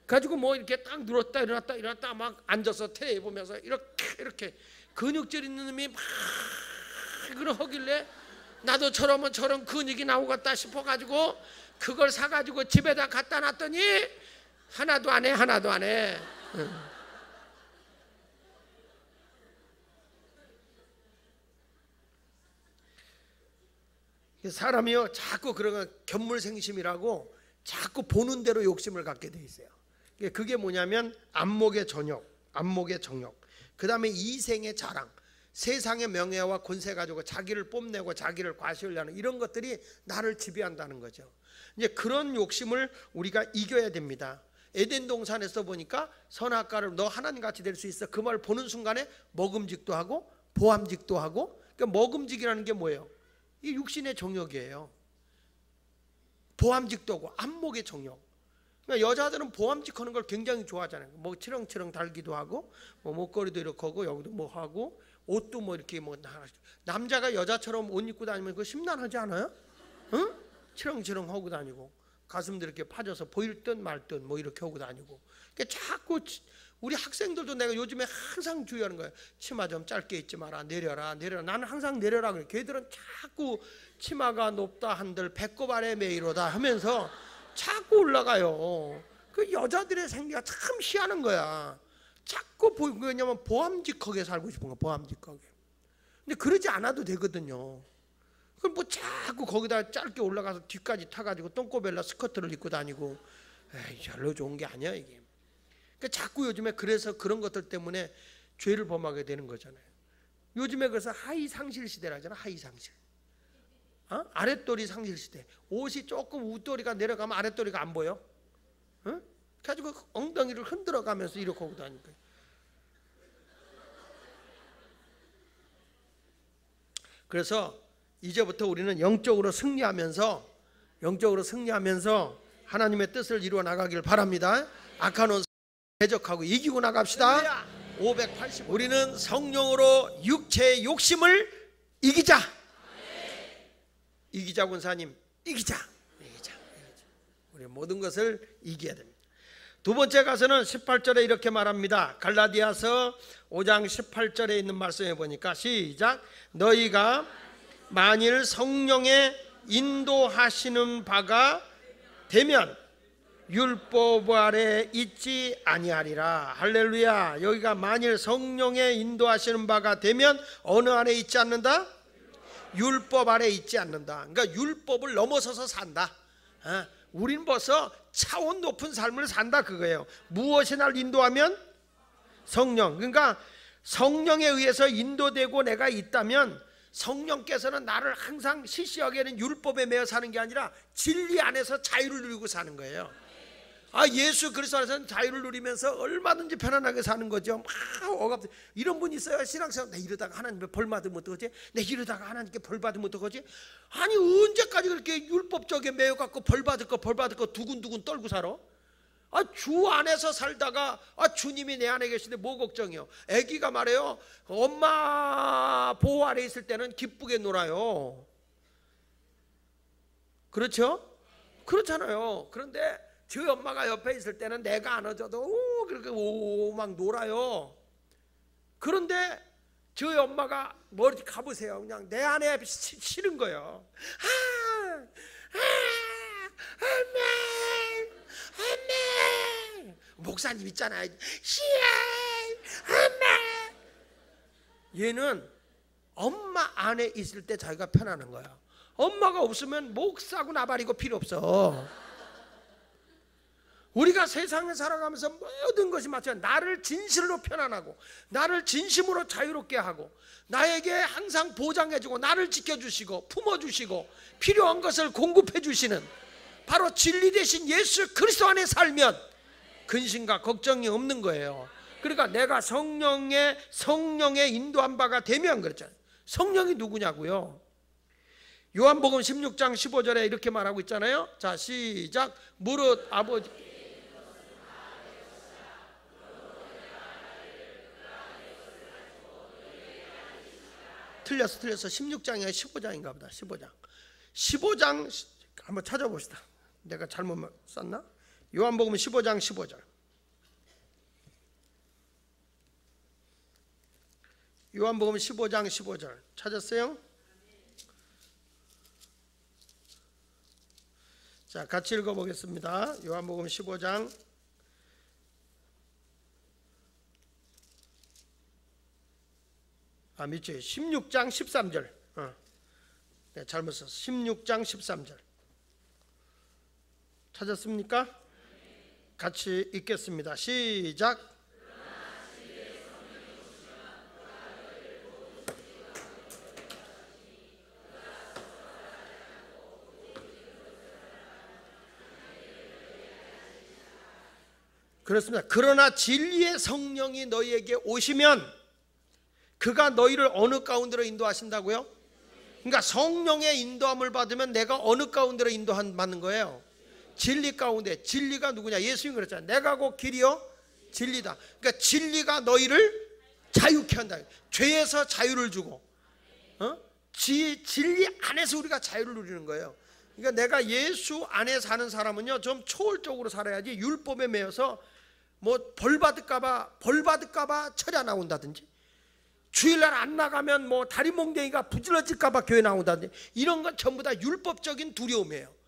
가지고 이렇게 딱 누웠다 일어났다 막 앉아서 테레비 보면서 이렇게 근육질 있는 놈이 막 그러길래 나도 저런 근육이 나오겠다 싶어가지고 그걸 사가지고 집에다 갖다 놨더니 하나도 안 해. 사람이요 자꾸 그런 견물생심이라고 자꾸 보는 대로 욕심을 갖게 돼 있어요. 그게 뭐냐면 안목의 정욕, 그 다음에 이생의 자랑, 세상의 명예와 권세 가지고 자기를 뽐내고 자기를 과시하려는 이런 것들이 나를 지배한다는 거죠. 이제 그런 욕심을 우리가 이겨야 됩니다. 에덴 동산에서 보니까 선악과를 너 하나님 같이 될 수 있어, 그 말 보는 순간에 먹음직도 하고 보암직도 하고. 그러니까 먹음직이라는 게 뭐예요? 이 육신의 정욕이에요. 보암직도 하고 안목의 정욕. 그러니까 여자들은 보암직하는 걸 굉장히 좋아하잖아요. 치렁치렁 달기도 하고 목걸이도 이렇게 하고 여기도 하고 옷도 이렇게 남자가 여자처럼 옷 입고 다니면 그거 심란하지 않아요? 응? 치렁치렁 하고 다니고 가슴도 이렇게 파져서 보일 듯 말 듯 이렇게 하고 다니고. 그러니까 자꾸 우리 학생들도 내가 요즘에 항상 주의하는 거예요. 치마 좀 짧게 입지 마라. 내려라. 나는 항상 내려라 그래. 걔들은 자꾸 치마가 높다 한들 배꼽 아래 매이로다 하면서 자꾸 올라가요. 그 여자들의 생리가 참 희한한 거야. 자꾸 왜냐면 보암직하게 살고 싶은 거야. 보암직하게. 근데 그러지 않아도 되거든요. 그럼 자꾸 거기다 짧게 올라가서 뒤까지 타가지고 똥꼬벨라 스커트를 입고 다니고, 에이, 별로 좋은 게 아니야 이게. 그러니까 자꾸 요즘에 그래서 그런 것들 때문에 죄를 범하게 되는 거잖아요. 요즘에 그래서 하이 상실 시대라잖아. 하이 상실. 아랫도리 상실 시대. 옷이 조금 윗도리가 내려가면 아랫도리가 안 보여. 가지고 엉덩이를 흔들어 가면서 이렇게 하고 다니까. 그래서 이제부터 우리는 영적으로 승리하면서 하나님의 뜻을 이루어 나가길 바랍니다. 악한 온 대적하고 이기고 나갑시다. 580. 우리는 성령으로 육체의 욕심을 이기자. 이기자 권사님, 이기자. 우리 모든 것을 이겨야 됩니다. 두 번째 가서는 18절에 이렇게 말합니다. 갈라디아서 5장 18절에 있는 말씀에 보니까 시작. 너희가 만일 성령의 인도하시는 바가 되면 율법 아래 있지 아니하리라. 할렐루야. 여기가 만일 성령의 인도하시는 바가 되면 어느 아래 있지 않는다? 율법 아래 있지 않는다. 그러니까 율법을 넘어서서 산다. 우린 벌써 차원 높은 삶을 산다 그거예요. 무엇이 날 인도하면? 성령. 그러니까 성령에 의해서 인도되고 내가 있다면 성령께서는 나를 항상 시시하게는 율법에 매여 사는 게 아니라 진리 안에서 자유를 누리고 사는 거예요. 예수 그리스도 안에서는 자유를 누리면서 얼마든지 편안하게 사는 거죠. 막 억압. 이런 분이 있어요. 신앙생활. 내 이러다가 하나님께 벌 받으면 어떡하지? 내 이러다가 하나님께 벌 받으면 어떡하지? 아니 언제까지 그렇게 율법적에 매여갖고 벌 받을 거 두근두근 떨고 살아? 주 안에서 살다가 주님이 내 안에 계신데 뭐 걱정이요? 아기가 말해요. 엄마 보호 아래 있을 때는 기쁘게 놀아요. 그렇죠? 그렇잖아요. 그런데 저희 엄마가 옆에 있을 때는 내가 안아줘도 그렇게 막 놀아요. 그런데 저희 엄마가 머리 가보세요. 그냥 내 안에 싫은 거예요. 엄마 목사님 있잖아요. 엄마. 얘는 엄마 안에 있을 때 자기가 편안한 거야. 엄마가 없으면 목사고 나발이고 필요 없어. 우리가 세상에 살아가면서 모든 것이 마찬가지야. 나를 진실로 편안하고 나를 진심으로 자유롭게 하고 나에게 항상 보장해주고 나를 지켜주시고 품어주시고 필요한 것을 공급해 주시는 바로 진리 대신 예수 그리스도 안에 살면 근심과 걱정이 없는 거예요. 그러니까 내가 성령의 인도한 바가 되면 그렇잖아요. 성령이 누구냐고요? 요한복음 16장 15절에 이렇게 말하고 있잖아요. 자 시작. 무릇 아버지 틀렸어. 16장이야 15장인가 보다. 15장 한번 찾아봅시다. 내가 잘못 썼나? 요한복음 15장 15절. 요한복음 15장 15절 찾았어요? 자, 같이 읽어보겠습니다. 요한복음 15장 밑에 16장 13절. 네, 잘못 썼어. 16장 13절 찾았습니까? 같이 읽겠습니다. 시작. 그렇습니다. 그러나 진리의 성령이 너희에게 오시면 그가 너희를 어느 가운데로 인도하신다고요? 그러니까 성령의 인도함을 받으면 내가 어느 가운데로 인도받는 거예요? 진리 가운데. 진리가 누구냐? 예수님 그랬잖아요. 내가 곧 길이요 진리다. 그러니까 진리가 너희를 자유케 한다. 죄에서 자유를 주고 진리 안에서 우리가 자유를 누리는 거예요. 그러니까 내가 예수 안에 사는 사람은요 좀 초월적으로 살아야지 율법에 매여서 뭐 벌 받을까봐 철이 안 나온다든지 주일날 안 나가면 뭐 다리 몽댕이가 부질러질까봐 교회 나온다든지 이런 건 전부 다 율법적인 두려움이에요.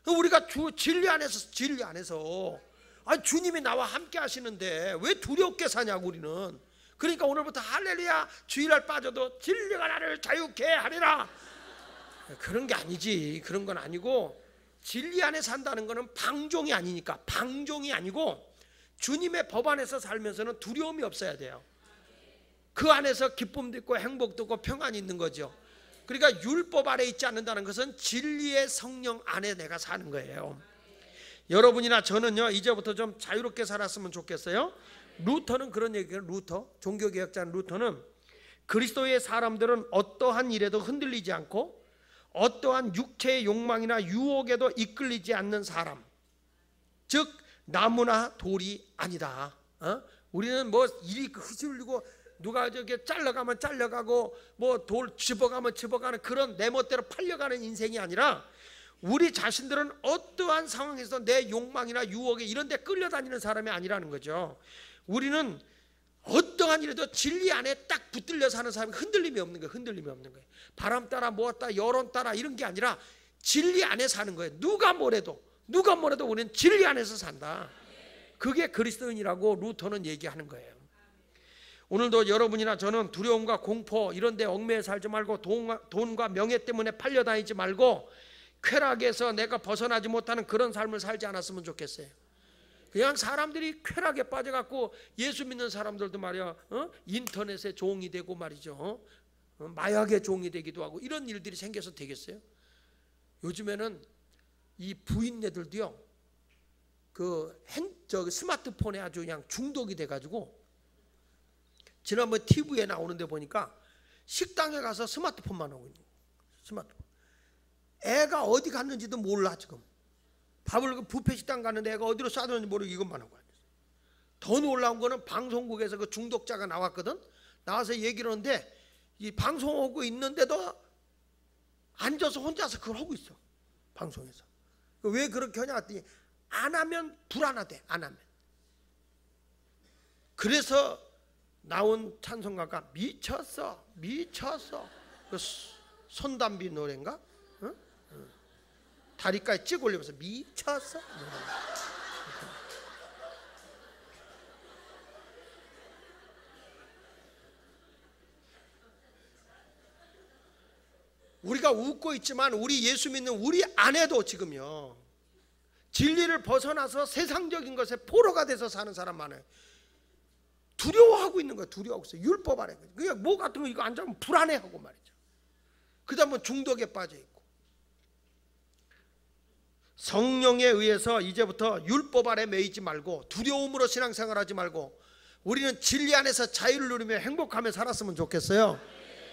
우리가 진리 안에서 주님이 나와 함께 하시는데 왜 두렵게 사냐고 우리는. 그러니까 오늘부터 할렐루야 주일날 빠져도 진리가 나를 자유케 하리라. 그런 게 아니지. 그런 건 아니고 진리 안에 산다는 거는 방종이 아니니까. 방종이 아니고 주님의 법 안에서 살면서는 두려움이 없어야 돼요. 그 안에서 기쁨도 있고 행복도 있고 평안이 있는 거죠. 그러니까 율법 아래 있지 않는다는 것은 진리의 성령 안에 내가 사는 거예요. 여러분이나 저는요 이제부터 좀 자유롭게 살았으면 좋겠어요. 루터는 그런 얘기예요. 종교개혁자 루터는 그리스도의 사람들은 어떠한 일에도 흔들리지 않고 어떠한 육체의 욕망이나 유혹에도 이끌리지 않는 사람, 즉 나무나 돌이 아니다. 우리는 뭐 일이 휘둘리고 누가 저게 잘려가면 잘려가고 뭐 돌 집어가면 집어가는 그런 내 멋대로 팔려가는 인생이 아니라 우리 자신들은 어떠한 상황에서 내 욕망이나 유혹에 이런 데 끌려다니는 사람이 아니라는 거죠. 우리는 어떠한 일에도 진리 안에 딱 붙들려 사는 사람이 흔들림이 없는 거예요. 흔들림이 없는 거예요. 바람 따라 모았다 여론 따라 이런 게 아니라 진리 안에 사는 거예요. 누가 뭐래도 누가 뭐래도 우리는 진리 안에서 산다. 그게 그리스도인이라고 루터는 얘기하는 거예요. 오늘도 여러분이나 저는 두려움과 공포 이런 데 얽매여 살지 말고 돈과 명예 때문에 팔려다니지 말고 쾌락에서 내가 벗어나지 못하는 그런 삶을 살지 않았으면 좋겠어요. 그냥 사람들이 쾌락에 빠져갖고 예수 믿는 사람들도 말이야 인터넷의 종이 되고 말이죠. 마약의 종이 되기도 하고 이런 일들이 생겨서 되겠어요? 요즘에는 이 부인네들도요 저 스마트폰에 아주 그냥 중독이 돼가지고 지난번 TV에 나오는데 보니까 식당에 가서 스마트폰만 하고 있는 거예요. 스마트폰. 애가 어디 갔는지도 몰라 지금. 밥을 뷔페 식당 갔는데 애가 어디로 쏴들었는지 모르고 이것만 하고 앉았어요. 더 놀라운 거는 방송국에서 그 중독자가 나왔거든. 나와서 얘기를 하는데 이 방송하고 있는데도 앉아서 혼자서 그걸 하고 있어. 방송에서. 왜 그렇게 하냐 했더니 안 하면 불안하대. 안 하면. 그래서 나온 찬송가가 미쳤어 미쳤어. 그 손담비 노래인가? 응? 다리까지 찌 올리면서 미쳤어. 우리가 웃고 있지만 우리 예수 믿는 우리 안에도 지금요 진리를 벗어나서 세상적인 것에 포로가 돼서 사는 사람 많아요. 두려워하고 있는 거예요. 두려워하고 있어요. 율법 안에. 그냥 뭐 같은 거 이거 안 잡으면 불안해하고 말이죠. 그 다음에 중독에 빠져 있고. 성령에 의해서 이제부터 율법 아래 매이지 말고 두려움으로 신앙생활하지 말고 우리는 진리 안에서 자유를 누리며 행복하며 살았으면 좋겠어요.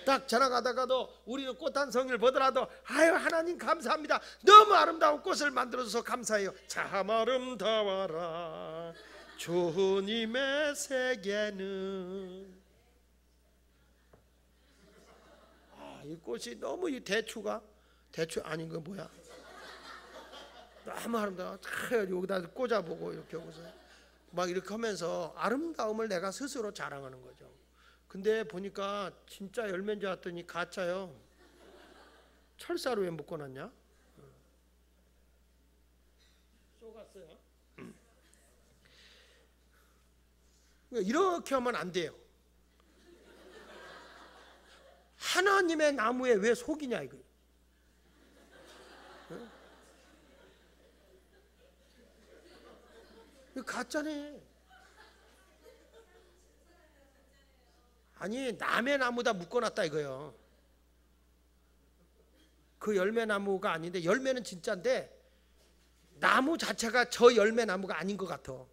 딱 지나가다가도 우리는 꽃 한 송이를 보더라도 아유 하나님 감사합니다. 너무 아름다운 꽃을 만들어줘서 감사해요. 참 아름다워라 주님의 세계는. 이 꽃이 너무 이 대추 아닌 거 뭐야? 너무 아름다워. 여기다 꽂아보고 이렇게 하고서 막 이렇게 하면서 아름다움을 내가 스스로 자랑하는 거죠. 근데 보니까 진짜 열매인 줄 알았더니 가짜요. 철사로 왜 묶어놨냐? 쏘갔어요. 이렇게 하면 안 돼요. 하나님의 나무에 왜 속이냐 이거. 이거 가짜네. 아니 남의 나무다 묶어놨다 이거요. 그 열매 나무가 아닌데 열매는 진짜인데 나무 자체가 저 열매 나무가 아닌 것 같아.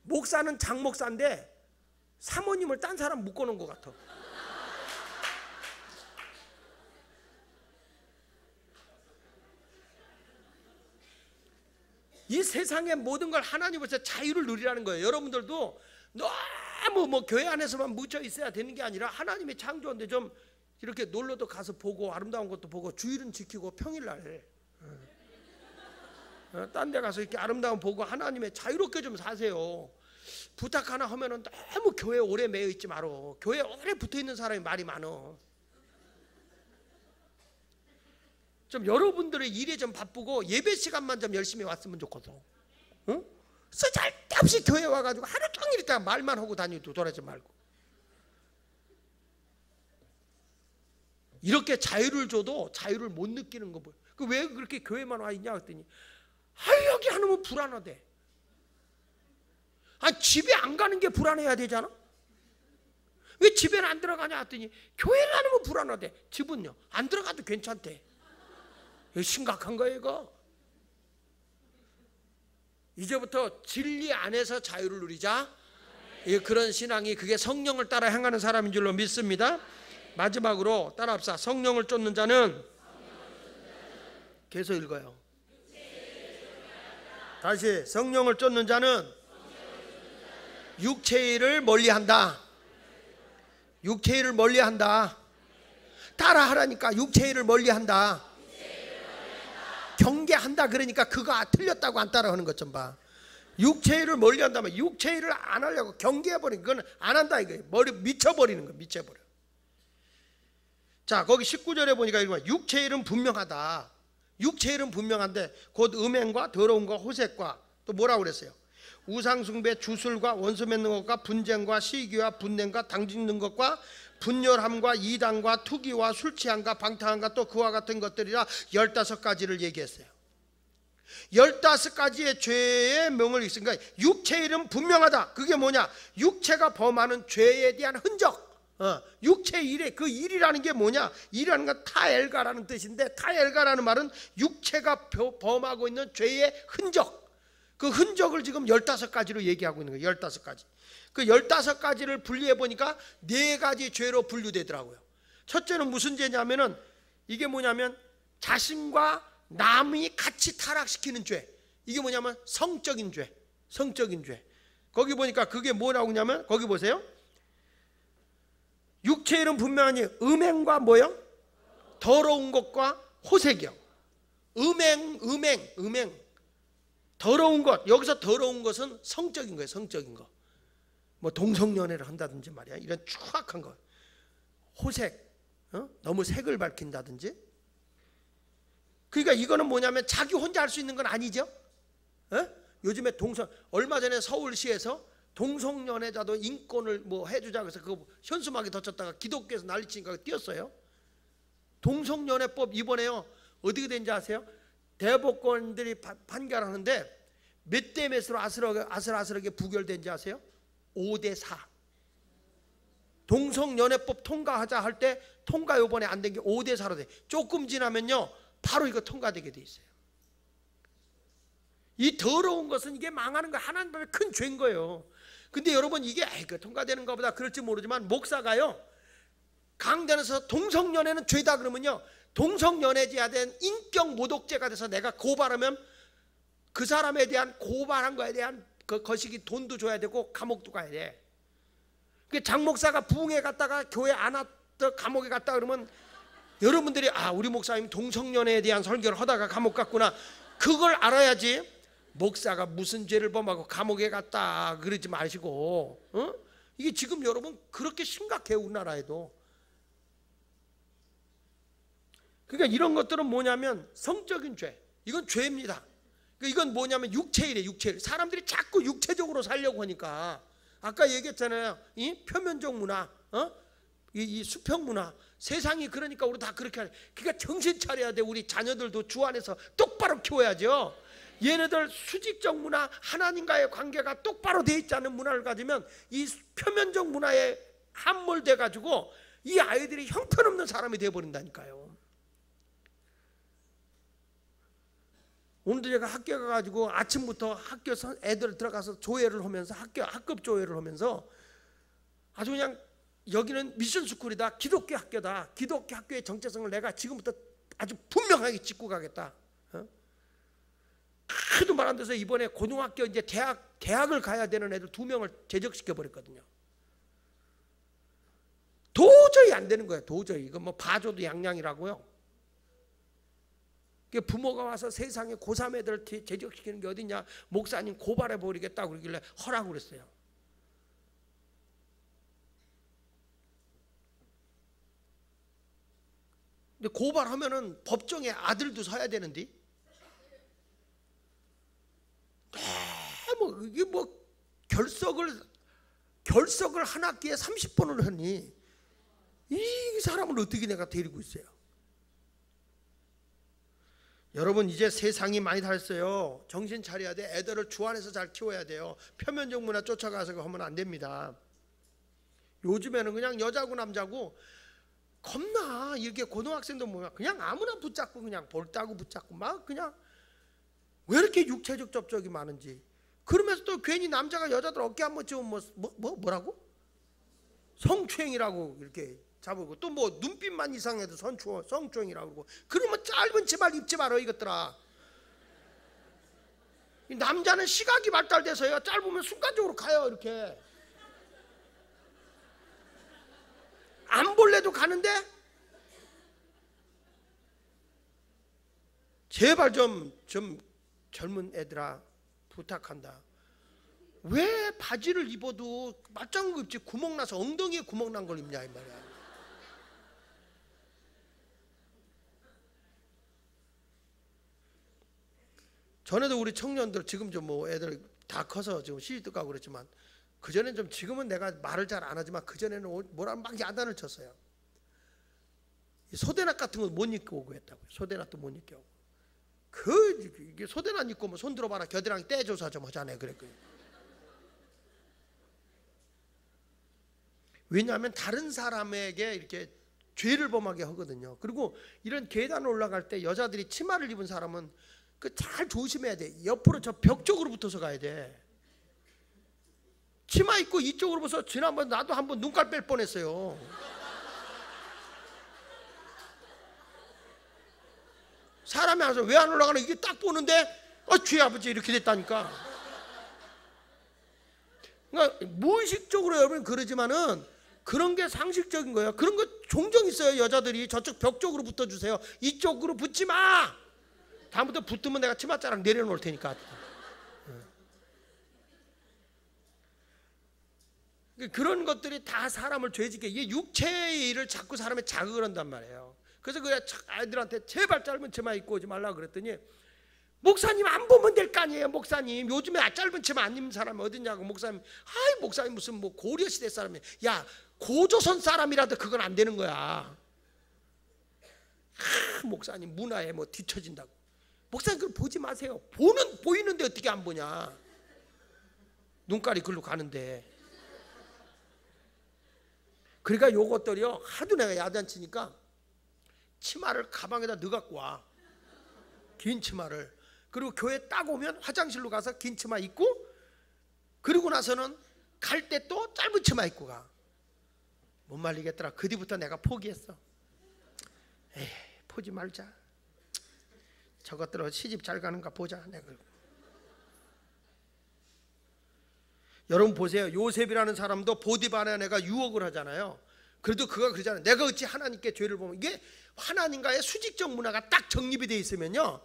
목사는 장목사인데 사모님을 딴 사람 묶어놓은 것 같아. 이 세상의 모든 걸 하나님으로서 자유를 누리라는 거예요. 여러분들도 너무 뭐 교회 안에서만 묻혀 있어야 되는 게 아니라 하나님의 창조인데 좀 이렇게 놀러도 가서 보고 아름다운 것도 보고 주일은 지키고 평일날 딴 데 가서 이렇게 아름다운 보고 하나님의 자유롭게 좀 사세요. 부탁 하나 하면은 너무 교회 오래 매여 있지 마로. 교회 오래 붙어 있는 사람이 말이 많어. 좀 여러분들의 일에 좀 바쁘고 예배 시간만 좀 열심히 왔으면 좋거든. 응? 쓸데없이 교회 와가지고 하루 종일 있다가 말만 하고 다니고 돌아지 말고. 이렇게 자유를 줘도 자유를 못 느끼는 거 뭐야? 왜 그렇게 교회만 와 있냐 그랬더니 여기 안 오면 불안하대. 집에 안 가는 게 불안해야 되잖아. 왜 집에는 안 들어가냐 했더니 교회를 안 오면 불안하대. 집은요 안 들어가도 괜찮대. 심각한 거예요 이거. 이제부터 진리 안에서 자유를 누리자. 그런 신앙이 그게 성령을 따라 행하는 사람인 줄로 믿습니다. 마지막으로 따라합시다. 성령을 쫓는 자는 계속 읽어요. 다시 성령을 쫓는 자는 육체의 일을 멀리한다. 육체의 일을 멀리한다. 따라하라니까. 육체의 일을 멀리한다. 경계한다 그러니까 그거 틀렸다고 안 따라하는 것 좀 봐. 육체의 일을 멀리한다면 육체의 일을 안 하려고 경계해버리는 그건 안 한다 이거예요. 머리 미쳐버리는 거. 미쳐버려. 자, 거기 19절에 보니까 이거 육체의 일은 분명하다. 육체의 일은 분명한데 곧 음행과 더러움과 호색과 또 뭐라고 그랬어요? 우상숭배, 주술과 원수 맺는 것과 분쟁과 시기와 분냄과 당짓는 것과 분열함과 이단과 투기와 술취함과 방탕함과 또 그와 같은 것들이라 15가지를 얘기했어요. 15가지의 죄의 명을 있으니까 육체의 일은 분명하다. 그게 뭐냐? 육체가 범하는 죄에 대한 흔적. 육체의 일에 그 일이라는 게 뭐냐? 일이라는 건 타엘가라는 뜻인데, 타엘가라는 말은 육체가 범하고 있는 죄의 흔적. 그 흔적을 지금 15가지로 얘기하고 있는 거예요. 15가지. 그 15가지를 분리해 보니까 4가지 죄로 분류되더라고요. 첫째는 무슨 죄냐면은 이게 뭐냐면 자신과 남이 같이 타락시키는 죄. 이게 뭐냐면 성적인 죄. 성적인 죄. 거기 보니까 그게 뭐라고 하냐면 거기 보세요. 육체의 일은 분명하니 음행과 뭐요? 더러운 것과 호색이요. 음행. 더러운 것. 여기서 더러운 것은 성적인 거예요. 성적인 거. 뭐 동성연애를 한다든지 말이야. 이런 추악한 거. 호색. 너무 색을 밝힌다든지. 그러니까 이거는 뭐냐면 자기 혼자 할 수 있는 건 아니죠. 요즘에 얼마 전에 서울시에서 동성연애자도 인권을 뭐 해주자 그래서 그거 현수막에 덧쳤다가 기독교에서 난리치니까 뛰었어요. 동성연애법 이번에요 어떻게 된지 아세요? 대법관들이 판결하는데 몇 대 몇으로 아슬아슬하게 부결된지 아세요? 5대4. 동성연애법 통과하자 할 때 통과 요번에 안 된 게 5대4로 돼. 조금 지나면요 바로 이거 통과되게 돼 있어요. 이 더러운 것은 이게 망하는 거 하나님 앞에 큰 죄인 거예요. 근데 여러분 이게 통과되는 것보다 그럴지 모르지만 목사가요 강단에서 동성연애는 죄다 그러면요 동성연애자에 대한 인격 모독죄가 돼서 내가 고발하면 그 사람에 대한 고발한 거에 대한 그 거시기 돈도 줘야 되고 감옥도 가야 돼. 그 장 목사가 부흥회 갔다가 교회 안 왔다 감옥에 갔다 그러면 여러분들이 우리 목사님 동성연애에 대한 설교를 하다가 감옥 갔구나. 그걸 알아야지 목사가 무슨 죄를 범하고 감옥에 갔다 그러지 마시고 이게 지금 여러분 그렇게 심각해요. 우리나라에도. 그러니까 이런 것들은 뭐냐면 성적인 죄. 이건 죄입니다. 이건 뭐냐면 육체일이에요. 육체일. 사람들이 자꾸 육체적으로 살려고 하니까 아까 얘기했잖아요. 이 표면적 문화, 이 수평 문화. 세상이 그러니까 우리 다 그렇게 하네. 그러니까 정신 차려야 돼. 우리 자녀들도 주 안에서 똑바로 키워야죠. 얘네들 수직적 문화, 하나님과의 관계가 똑바로 돼 있지 않은 문화를 가지면 이 표면적 문화에 함몰돼 가지고 이 아이들이 형편없는 사람이 되어버린다니까요. 오늘도 제가 학교 가가지고 아침부터 학교 애들 들어가서 조회를 하면서 학급 조회를 하면서 아주 그냥 여기는 미션 스쿨이다. 기독교 학교다. 기독교 학교의 정체성을 내가 지금부터 아주 분명하게 짚고 가겠다. 하도 말 안 돼서 이번에 고등학교 이제 대학을 가야 되는 애들 2명을 제적시켜 버렸거든요. 도저히 안 되는 거예요. 도저히. 이건 뭐 봐줘도 양양이라고요. 부모가 와서 세상에 고3 애들 제적시키는 게 어디냐. 목사님 고발해 버리겠다고 그러길래 허라고 그랬어요. 근데 고발하면은 법정에 아들도 서야 되는데 이게 뭐 결석을 한 학기에 30번을 하니 이 사람을 어떻게 내가 데리고 있어요? 여러분 이제 세상이 많이 달랐어요. 정신 차려야 돼. 애들을 주 안에서 잘 키워야 돼요. 표면적 문화 쫓아가서 하면 안 됩니다. 요즘에는 그냥 여자고 남자고 겁나 이렇게 고등학생도 보면 그냥 아무나 붙잡고 그냥 볼따구 붙잡고 막 그냥 왜 이렇게 육체적 접촉이 많은지. 그러면서 또 괜히 남자가 여자들 어깨 한번 찍으면 뭐라고? 성추행이라고 이렇게 잡고 또 뭐 눈빛만 이상해도 성추행이라고 그러고 그러면 짧은 치마 입지 말어 이것들아. 남자는 시각이 발달돼서요 짧으면 순간적으로 가요. 이렇게 안 볼래도 가는데 제발 좀 젊은 애들아 부탁한다. 왜 바지를 입어도 맞장구 입지 구멍 나서 엉덩이에 구멍 난 걸 입냐 이 말이야. 전에도 우리 청년들 지금 좀 뭐 애들 다 커서 지금 시집도 가고 그랬지만 그전엔 좀 지금은 내가 말을 잘 안 하지만 그전에는 뭐라 막 야단을 쳤어요. 소대낫 같은 거 못 입고 오고 했다고요. 소대낫도 못 입게 오고. 이게 소대낫 입고 뭐 손 들어봐라 겨드랑이 떼줘서 좀 하자네 그랬거든요. 왜냐하면 다른 사람에게 이렇게 죄를 범하게 하거든요. 그리고 이런 계단 올라갈 때 여자들이 치마를 입은 사람은 그 잘 조심해야 돼. 옆으로 저 벽 쪽으로 붙어서 가야 돼. 치마 입고 이쪽으로 붙어서 지난번 나도 한번 눈깔 뺄 뻔했어요. 사람이 와서 왜 안 올라가나 이게 딱 보는데 죄 아버지 이렇게 됐다니까. 그러니까 무의식적으로 여러분 그러지만은 그런 게 상식적인 거예요. 그런 거 종종 있어요. 여자들이 저쪽 벽 쪽으로 붙어주세요. 이쪽으로 붙지 마. 다음부터 붙으면 내가 치맛자락 내려놓을 테니까. 그런 것들이 다 사람을 죄짓게 이게 육체의 일을 자꾸 사람에 자극을 한단 말이에요. 그래서 그 아이들한테 제발 짧은 치마 입고 오지 말라고 그랬더니 목사님 안 보면 될 거 아니에요. 목사님 요즘에 짧은 치마 안 입는 사람이 어딨냐고. 목사님 목사님 무슨 뭐 고려시대 사람이 야 고조선 사람이라도 그건 안 되는 거야. 목사님 문화에 뭐 뒤처진다고. 목사님 그걸 보지 마세요. 보이는데 어떻게 안 보냐. 눈깔이 글로 가는데. 그러니까 요것들이요 하도 내가 야단치니까 치마를 가방에다 넣어갖고 와. 긴 치마를. 그리고 교회 딱 오면 화장실로 가서 긴 치마 입고 그러고 나서는 갈 때 또 짧은 치마 입고 가. 못 말리겠더라. 그 뒤부터 내가 포기했어. 에이 보지 말자. 저것들은 시집 잘 가는가 보자. 내가. 여러분 보세요. 요셉이라는 사람도 보디바라는 애가 유혹을 하잖아요. 그래도 그가 그러잖아요. 내가 어찌 하나님께 죄를 보면 이게 하나님과의 수직적 문화가 딱 정립이 돼 있으면요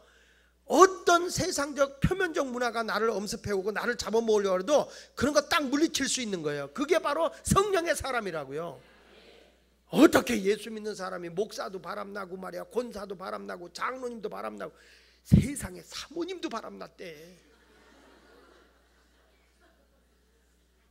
어떤 세상적 표면적 문화가 나를 엄습해오고 나를 잡아먹으려고 해도 그런 거 딱 물리칠 수 있는 거예요. 그게 바로 성령의 사람이라고요. 어떻게 예수 믿는 사람이 목사도 바람나고 말이야 권사도 바람나고 장로님도 바람나고 세상에 사모님도 바람났대.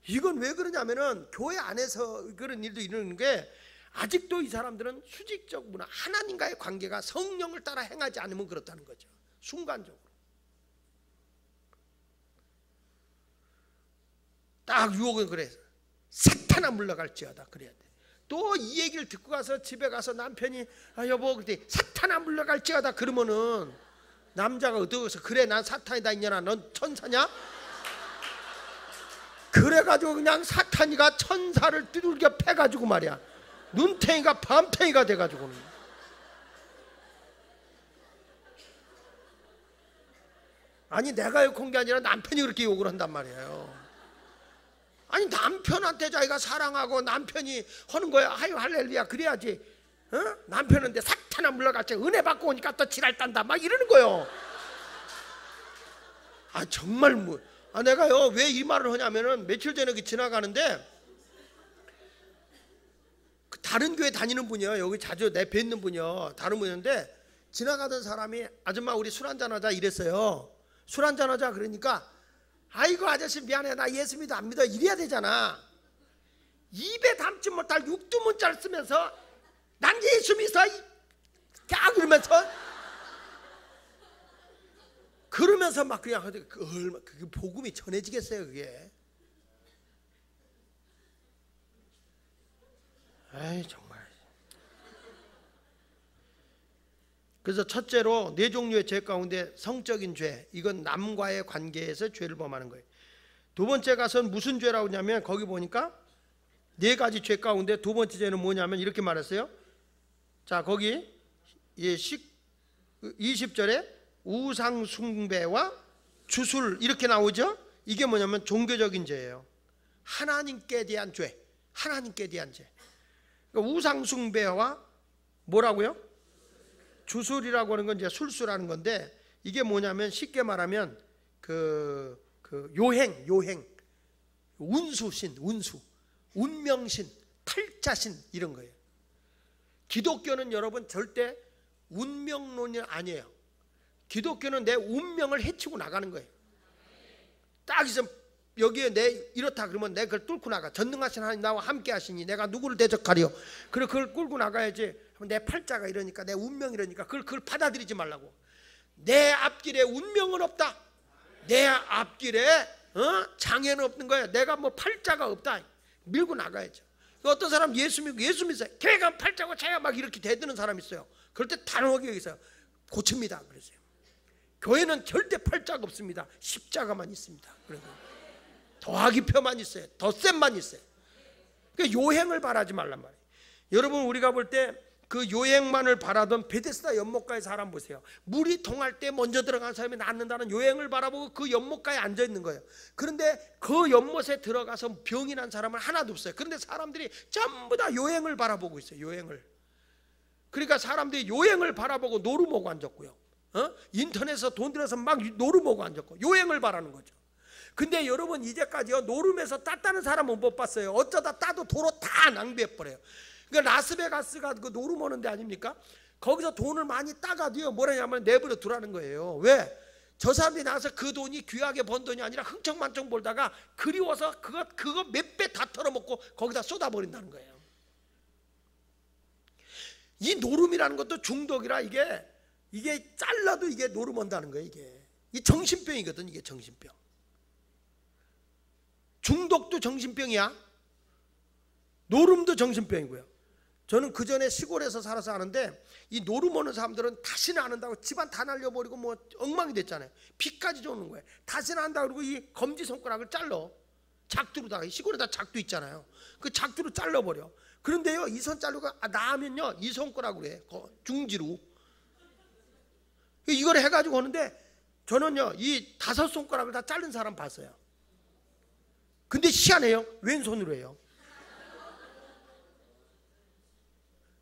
이건 왜 그러냐면은 교회 안에서 그런 일도 이러는 게 아직도 이 사람들은 수직적 문화 하나님과의 관계가 성령을 따라 행하지 않으면 그렇다는 거죠. 순간적으로 딱 유혹은 그래. 사탄아 물러갈지어다 그래야 돼. 또 이 얘기를 듣고 가서 집에 가서 남편이 여보 그때 사탄아 물러갈지어다 그러면은 남자가 어디서 그래 난 사탄이다 이년아 넌 천사냐? 그래가지고 그냥 사탄이가 천사를 두들겨 패가지고 말이야 눈탱이가 밤탱이가 돼가지고 아니 내가 욕한 게 아니라 남편이 그렇게 욕을 한단 말이에요. 아니 남편한테 자기가 사랑하고 남편이 하는 거야. 아유 할렐루야 그래야지. 남편한테 사탄아 물러갔지 은혜 받고 오니까 또 지랄 딴다 막 이러는 거예요. 정말 뭐 내가요 왜 이 말을 하냐면은 며칠 전에 지나가는데 다른 교회 다니는 분이요 여기 자주 내 뵙는 분이요 다른 분이었는데 지나가던 사람이 아줌마 우리 술 한잔 하자 이랬어요. 술 한잔 하자 그러니까 아이고 아저씨 미안해 나 예수 믿어 안 믿어 이래야 되잖아. 입에 담지 못할 육두문자를 쓰면서 난 예수 믿어 그러면서 막 그냥 그게 복음이 전해지겠어요 그게. 아이 정말. 그래서 첫째로 네 종류의 죄 가운데 성적인 죄 이건 남과의 관계에서 죄를 범하는 거예요. 두 번째 가서는 무슨 죄라고 하냐면 거기 보니까 네 가지 죄 가운데 두 번째 죄는 뭐냐면 이렇게 말했어요. 자 거기 20절에 우상 숭배와 주술 이렇게 나오죠. 이게 뭐냐면 종교적인 죄예요. 하나님께 대한 죄. 하나님께 대한 죄. 그러니까 우상 숭배와 뭐라고요? 주술이라고 하는 건 이제 술수라는 건데 이게 뭐냐면 쉽게 말하면 그 요행 운수신 운명신 탈자신 이런 거예요. 기독교는 여러분 절대 운명론이 아니에요. 기독교는 내 운명을 해치고 나가는 거예요. 딱 있으면 여기에 내 이렇다 그러면 내가 그걸 뚫고 나가. 전능하신 하나님 나와 함께 하시니 내가 누구를 대적하리요. 그리고 그걸 끌고 나가야지. 내 팔자가 이러니까 내 운명이 이러니까 그걸 받아들이지 말라고. 내 앞길에 운명은 없다. 내 앞길에 장애는 없는 거야. 내가 뭐 팔자가 없다. 밀고 나가야죠. 어떤 사람 예수 믿어요. 걔가 팔자고 자기가 막 이렇게 대드는 사람 있어요. 그럴 때 단호하게 여기서 고칩니다. 그러세요. 교회는 절대 팔자가 없습니다. 십자가만 있습니다. 그래서 더하기 표만 있어요. 덧셈만 있어요. 그러니까 요행을 바라지 말란 말이에요. 여러분 우리가 볼 때 그 요행만을 바라던 베데스다 연못가의 사람 보세요. 물이 동할 때 먼저 들어간 사람이 낫는다는 요행을 바라보고 그 연못가에 앉아 있는 거예요. 그런데 그 연못에 들어가서 병이 난 사람은 하나도 없어요. 그런데 사람들이 전부 다 요행을 바라보고 있어요. 요행을. 그러니까 사람들이 요행을 바라보고 노루모고 앉았고요. 인터넷에서 돈 들여서 막 노루모고 앉았고 요행을 바라는 거죠. 근데 여러분 이제까지요 노름에서 땄다는 사람은 못 봤어요. 어쩌다 따도 도로 다 낭비해버려요. 그러니까 라스베가스가 그 노름 오는 데 아닙니까? 거기서 돈을 많이 따가도요 뭐라냐면 내버려 두라는 거예요. 왜? 저 사람들이 나와서 그 돈이 귀하게 번 돈이 아니라 흥청만청 벌다가 그리워서 그거 몇 배 다 털어먹고 거기다 쏟아버린다는 거예요. 이 노름이라는 것도 중독이라 이게 잘라도 이게 노름 온다는 거예요. 이 정신병이거든. 이게 정신병. 중독도 정신병이야. 노름도 정신병이고요. 저는 그 전에 시골에서 살아서 아는데 이 노름 오는 사람들은 다시는 안 한다고 집안 다 날려버리고 뭐 엉망이 됐잖아요. 피까지 좋는 거예요. 다시는 안 한다고 그러고 이 검지 손가락을 잘라. 작두로다가 시골에다 작두 있잖아요. 그 작두로 잘라버려. 그런데요 이 손 자르고 나으면요 이 손가락으로 해. 중지로. 이걸 해가지고 오는데 저는요 이 5손가락을 다 자른 사람 봤어요. 근데 희한해요. 왼손으로 해요.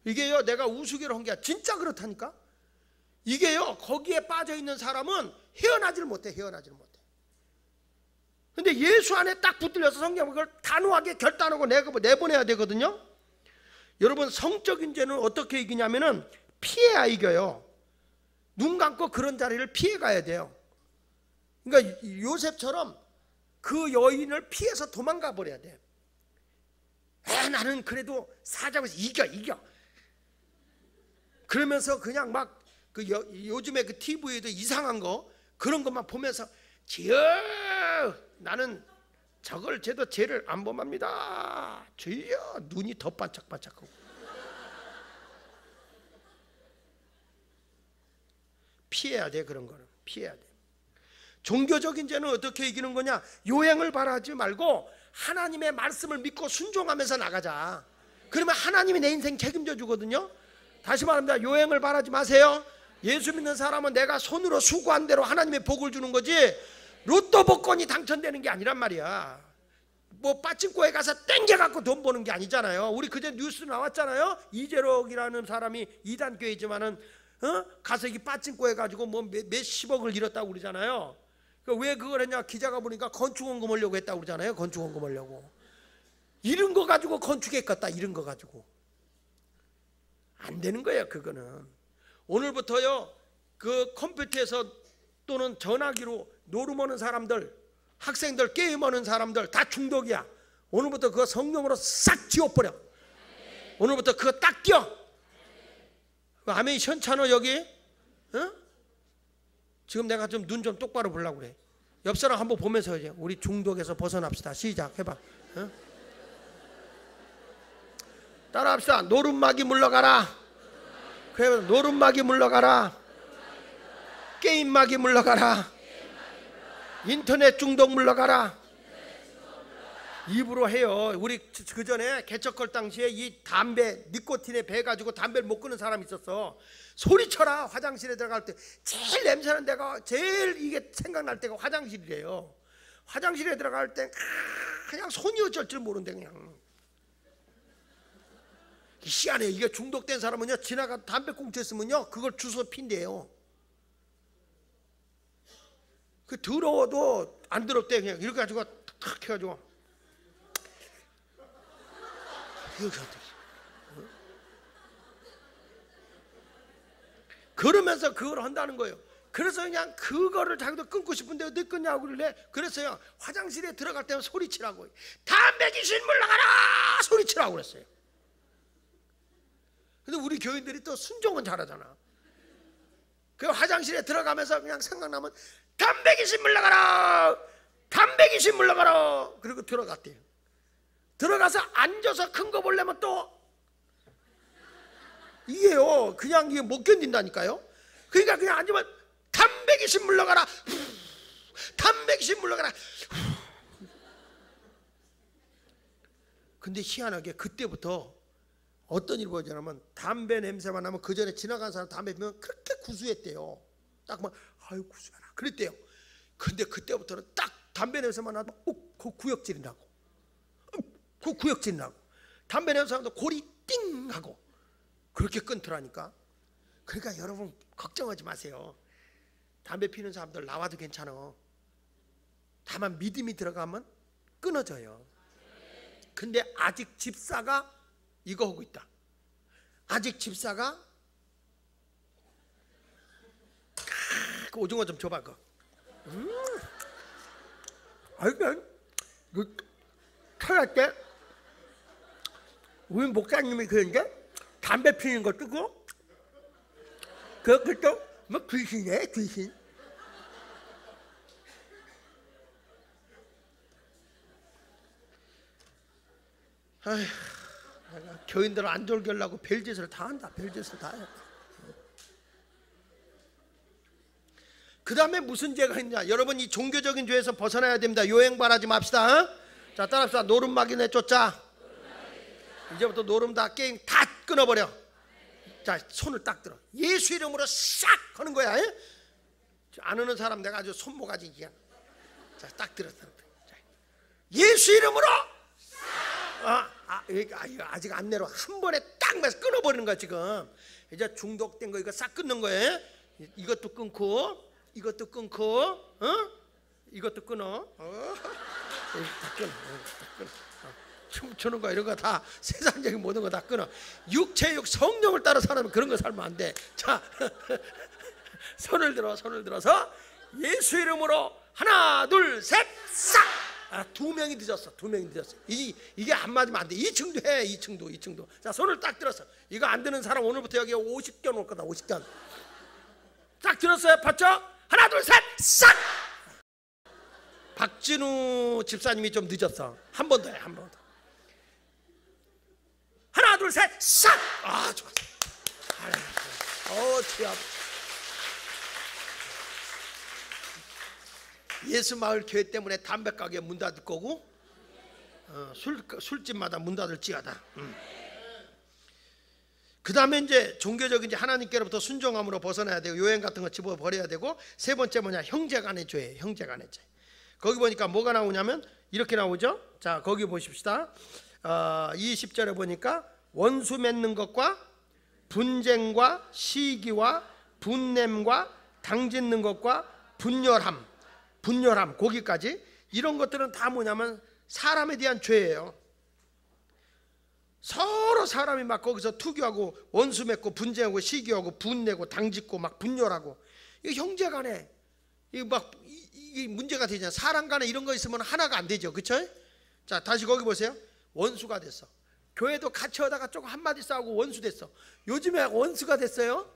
이게요 내가 우스개로 한 게 진짜 그렇다니까. 이게요 거기에 빠져있는 사람은 헤어나지를 못해. 근데 예수 안에 딱 붙들려서 성경은 그걸 단호하게 결단하고 내보내야 되거든요. 여러분 성적인 죄는 어떻게 이기냐면은 피해야 이겨요. 눈 감고 그런 자리를 피해 가야 돼요. 그러니까 요셉처럼 그 여인을 피해서 도망가 버려야 돼. 나는 그래도 사자고 이겨. 그러면서 그냥 막 요즘에 그 TV에도 이상한 거 그런 것만 보면서 주여 나는 저걸 죄도 죄를 안 범합니다. 주여 눈이 더 반짝반짝하고. 피해야 돼. 그런 거는 피해야 돼. 종교적인 죄는 어떻게 이기는 거냐? 요행을 바라지 말고 하나님의 말씀을 믿고 순종하면서 나가자. 그러면 하나님이 내 인생 책임져 주거든요. 다시 말합니다. 요행을 바라지 마세요. 예수 믿는 사람은 내가 손으로 수고한 대로 하나님의 복을 주는 거지 로또 복권이 당첨되는 게 아니란 말이야. 뭐 빠찡코에 가서 땡겨갖고 돈 버는 게 아니잖아요. 우리 그제 뉴스 나왔잖아요. 이재록이라는 사람이 이단교회지만은 가서 이 빠찡코에 가지고 뭐 몇십억을 잃었다고 그러잖아요. 왜 그걸 했냐? 기자가 보니까 건축원금 하려고 했다고 그러잖아요. 건축원금 하려고. 이런 거 가지고 건축했겠다. 이런 거 가지고 안 되는 거예요. 그거는 오늘부터요 그 컴퓨터에서 또는 전화기로 노름하는 사람들, 학생들 게임하는 사람들 다 중독이야. 오늘부터 그거 성령으로 싹 지워버려. 오늘부터 그거 딱 껴. 아멘이 현찬호 여기 지금 내가 좀 눈 좀 똑바로 보려고 그래. 옆 사람 한번 보면서 이제 우리 중독에서 벗어납시다. 시작 해봐. 따라합시다. 노름막이 물러가라. 그래, 노름막이 물러가라. 게임막이 물러가라. 인터넷 중독 물러가라. 입으로 해요. 우리 그 전에 개척할 당시에 이 담배 니코틴에 배 가지고 담배를 못 끊는 사람이 있었어. 소리쳐라. 화장실에 들어갈 때 제일 냄새나는 데가 제일 이게 생각날 때가 화장실이래요. 화장실에 들어갈 때 그냥 손이 어쩔 줄 모르는데 그냥 희한해. 이게 중독된 사람은요 지나가 담배 꽁초 있으면요 그걸 주워 핀대요. 그 더러워도 안 더럽대. 그냥 이렇게 가지고 탁 해가지고 이렇게 그러면서 그걸 한다는 거예요. 그래서 그냥 그거를 자기도 끊고 싶은데 어디 끊냐고 그러래. 그래서요 화장실에 들어갈 때는 소리치라고, 담배 귀신 물러가라 소리치라고 그랬어요. 근데 우리 교인들이 또 순종은 잘하잖아. 그 화장실에 들어가면서 그냥 생각나면 담배 귀신 물러가라, 담배 귀신 물러가라. 그리고 들어갔대요. 들어가서 앉아서 큰 거 보려면 또 이게요 그냥 이게 못 견딘다니까요. 그러니까 그냥 앉으면 담배 귀신 물러가라, 담배 귀신 물러가라. 근데 희한하게 그때부터 어떤 일이 벌어지냐면 담배 냄새만 나면 그 전에 지나간 사람 담배 피우면 그렇게 구수했대요. 딱 막 아유 구수하라 그랬대요. 근데 그때부터는 딱 담배 냄새만 나면 그 구역질이 나고, 그 구역질이 나고, 담배 냄새 나면 골이 띵 하고 그렇게 끊더라니까. 그러니까 여러분 걱정하지 마세요. 담배 피우는 사람들 나와도 괜찮아. 다만 믿음이 들어가면 끊어져요. 근데 아직 집사가 이거 하고 있다. 아직 집사가 그 오징어 좀 줘봐. 그거 아이고 철학 때 우리 목사님이 그런데 담배 피우는 거 뜨고 그것도 뭐 귀신이네 귀신. 아휴, 내가 교인들 안 졸게 하려고 별짓을 다 한다. 별짓을 다 해. 그 다음에 무슨 죄가 있냐. 여러분 이 종교적인 죄에서 벗어나야 됩니다. 요행발하지 맙시다. 어? 자 따라합시다. 노름막이 내쫓자. 이제부터 노름 다 게임 다 끊어버려. 자 손을 딱 들어. 예수 이름으로 싹 하는 거야. 에? 안 하는 사람 내가 아주 손모가지 그냥. 자 딱 들어. 자, 예수 이름으로. 이거 아직 안 내려. 한 번에 딱 매서 끊어버리는 거야 지금. 이제 중독된 거 이거 싹 끊는 거예요. 이것도 끊고 이것도 끊고 이것도 끊어. 다 끊어. 춤추는 거 이런 거 다 세상적인 모든 거 다 끊어. 육체육 성령을 따라 살면 그런 거 살면 안 돼. 자 손을 들어서 예수 이름으로 하나 둘 셋 싹. 두 명이 늦었어. 이게 안 맞으면 안 돼. 2층도 해. 2층도. 자 손을 딱 들었어. 이거 안 드는 사람 오늘부터 여기 50견 올 거다. 50견. 딱 들었어요. 봤죠? 하나 둘 셋 싹. 박진우 집사님이 좀 늦었어. 한 번 더 해. 한 번 더. 하나 둘 셋 싹. 좋았어. 주여. 예수마을 교회 때문에 담배가게 문 닫을 거고 술집마다 문 닫을지어다. 그 다음에 이제 종교적인 이제 하나님께로부터 순종함으로 벗어나야 되고 요행 같은 거 집어 버려야 되고 세 번째 뭐냐 형제간의 죄예요. 형제간의 죄. 거기 보니까 뭐가 나오냐면 이렇게 나오죠. 자 거기 보십시다. 20절에 보니까 원수 맺는 것과 분쟁과 시기와 분냄과 당짓는 것과 분열함 거기까지 이런 것들은 다 뭐냐면 사람에 대한 죄예요. 서로 사람이 막 거기서 투교하고 원수 맺고 분쟁하고 시기하고 분내고 당짓고 막 분열하고 이거 형제간에 이거 막 이게 문제가 되잖아요. 사람 간에 이런 거 있으면 하나가 안 되죠. 그렇죠? 자 다시 거기 보세요. 원수가 됐어. 교회도 같이 하다가 조금 한마디 싸우고 원수 됐어. 요즘에 원수가 됐어요.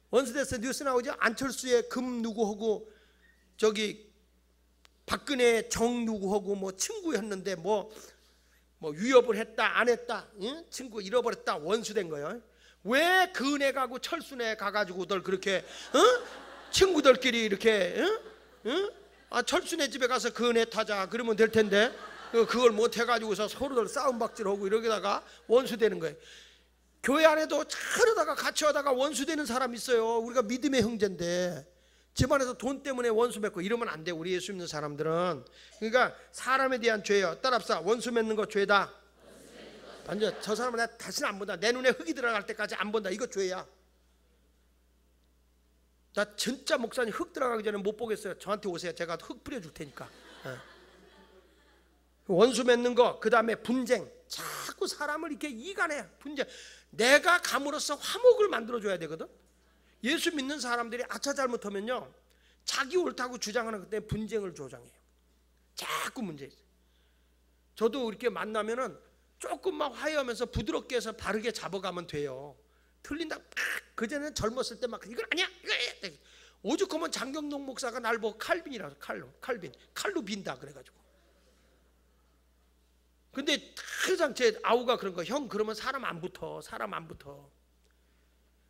원수 됐어. 뉴스 나오죠. 안철수의 금 누구 하고 저기 박근혜 정 누구 하고 뭐 친구였는데 뭐 위협을 했다 안 했다. 응? 친구 잃어버렸다. 원수된 거예요. 왜 그네 가고 철수네 가가지고들 그렇게 친구들끼리 이렇게 철수네 집에 가서 그네 타자 그러면 될 텐데 그걸 못 해가지고서 서로들 싸움박질하고 이러다가 원수되는 거예요. 교회 안에도 잘하다가 같이 하다가 원수되는 사람 있어요. 우리가 믿음의 형제인데 집안에서 돈 때문에 원수 맺고 이러면 안 돼. 우리 예수 믿는 사람들은. 그러니까 사람에 대한 죄예요. 따라합시다. 원수 맺는 거 죄다. 완전 저 사람은 나 다시는 안 본다. 내 눈에 흙이 들어갈 때까지 안 본다. 이거 죄야. 나 진짜 목사님 흙 들어가기 전에 못 보겠어요. 저한테 오세요. 제가 흙 뿌려줄 테니까. 원수 맺는 거, 그 다음에 분쟁. 자꾸 사람을 이렇게 이간해. 분쟁. 내가 감으로써 화목을 만들어줘야 되거든. 예수 믿는 사람들이 아차 잘못하면요, 자기 옳다고 주장하는 것 때문에 분쟁을 조장해요. 자꾸 문제 있어요. 저도 이렇게 만나면은 조금만 화해하면서 부드럽게 해서 바르게 잡아가면 돼요. 틀린다 그전에는 젊었을 때 막 이건 아니야 이거 해. 오죽하면 장경동 목사가 날 보고 칼빈이라서 칼로 빈다 그래가지고. 근데 항상 제 아우가 그런 거, 형 그러면 사람 안 붙어.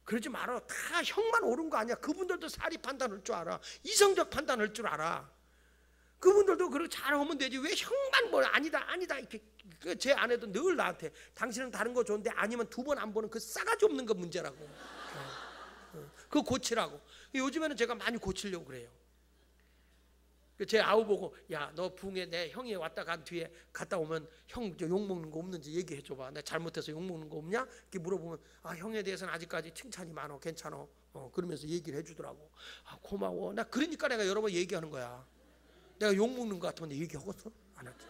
그러지 말아. 다 형만 옳은 거 아니야. 그분들도 사리 판단할 줄 알아. 이성적 판단할 줄 알아. 그분들도 그렇게 잘하면 되지. 왜 형만 뭐 아니다 이렇게. 제 아내도 늘 나한테 당신은 다른 거 좋은데 아니면 2번 안 보는 그 싸가지 없는 거 문제라고. 그거 고치라고. 요즘에는 제가 많이 고치려고 그래요. 제 아우 보고, 야 너 부흥회 내 형이 왔다 간 뒤에 갔다 오면 형 욕먹는 거 없는지 얘기해 줘봐. 내가 잘못해서 욕먹는 거 없냐? 이렇게 물어보면, 아 형에 대해서는 아직까지 칭찬이 많어, 괜찮어. 그러면서 얘기를 해주더라고. 아 고마워. 나 그러니까 내가 여러 번 얘기하는 거야. 내가 욕먹는 거 같으면 얘기하겠어? 안 하지.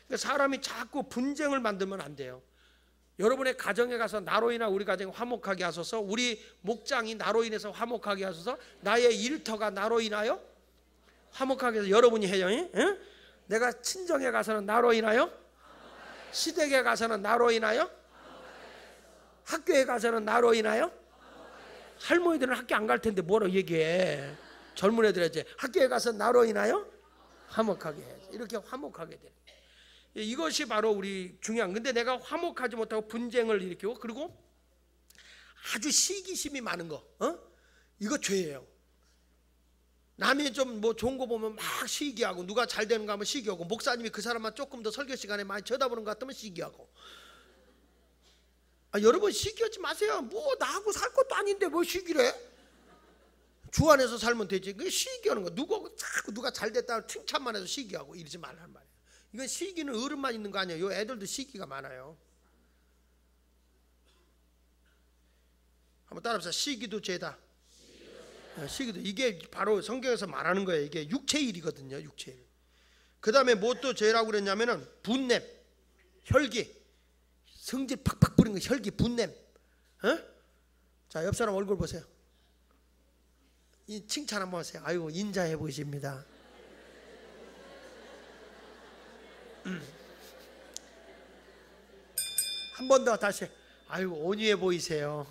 그러니까 사람이 자꾸 분쟁을 만들면 안 돼요. 여러분의 가정에 가서 나로 인하 우리 가정이 화목하게 하소서. 우리 목장이 나로 인해서 화목하게 하소서. 나의 일터가 나로 인하여 화목하게 해서 여러분이 해요. 응? 내가 친정에 가서는 나로 인하여, 시댁에 가서는 나로 인하여, 학교에 가서는 나로 인하여. 할머니들은 학교 안 갈 텐데 뭐라고 얘기해. 젊은 애들이지. 학교에 가서 나로 인하여 화목하게 해. 이렇게 화목하게 돼. 이것이 바로 우리 중요한. 근데 내가 화목하지 못하고 분쟁을 일으키고, 그리고 아주 시기심이 많은 거, 이거 죄예요. 남이 좀 뭐 좋은 거 보면 막 시기하고, 누가 잘 되는 거 하면 시기하고, 목사님이 그 사람만 조금 더 설교 시간에 많이 쳐다보는 것 같으면 시기하고. 여러분 시기하지 마세요. 뭐 나하고 살 것도 아닌데 뭐 시기를 해? 주 안에서 살면 되지. 그게 시기하는 거. 누가 잘 됐다고 칭찬만 해서 시기하고 이러지 말란 말이에요. 이건 시기는 어른만 있는 거 아니에요. 요 애들도 시기가 많아요. 한번 따라합시다. 시기도 죄다. 시기도. 이게 바로 성경에서 말하는 거예요. 이게 육체일이거든요. 육체일. 그 다음에 뭐 또 죄라고 그랬냐면은 분냄, 혈기, 성질 팍팍 부리는 거, 혈기, 분냄. 자, 옆 사람 얼굴 보세요. 이 칭찬 한번 하세요. 아이고 인자해 보이십니다. 한 번 더 다시. 아이고 온유해 보이세요.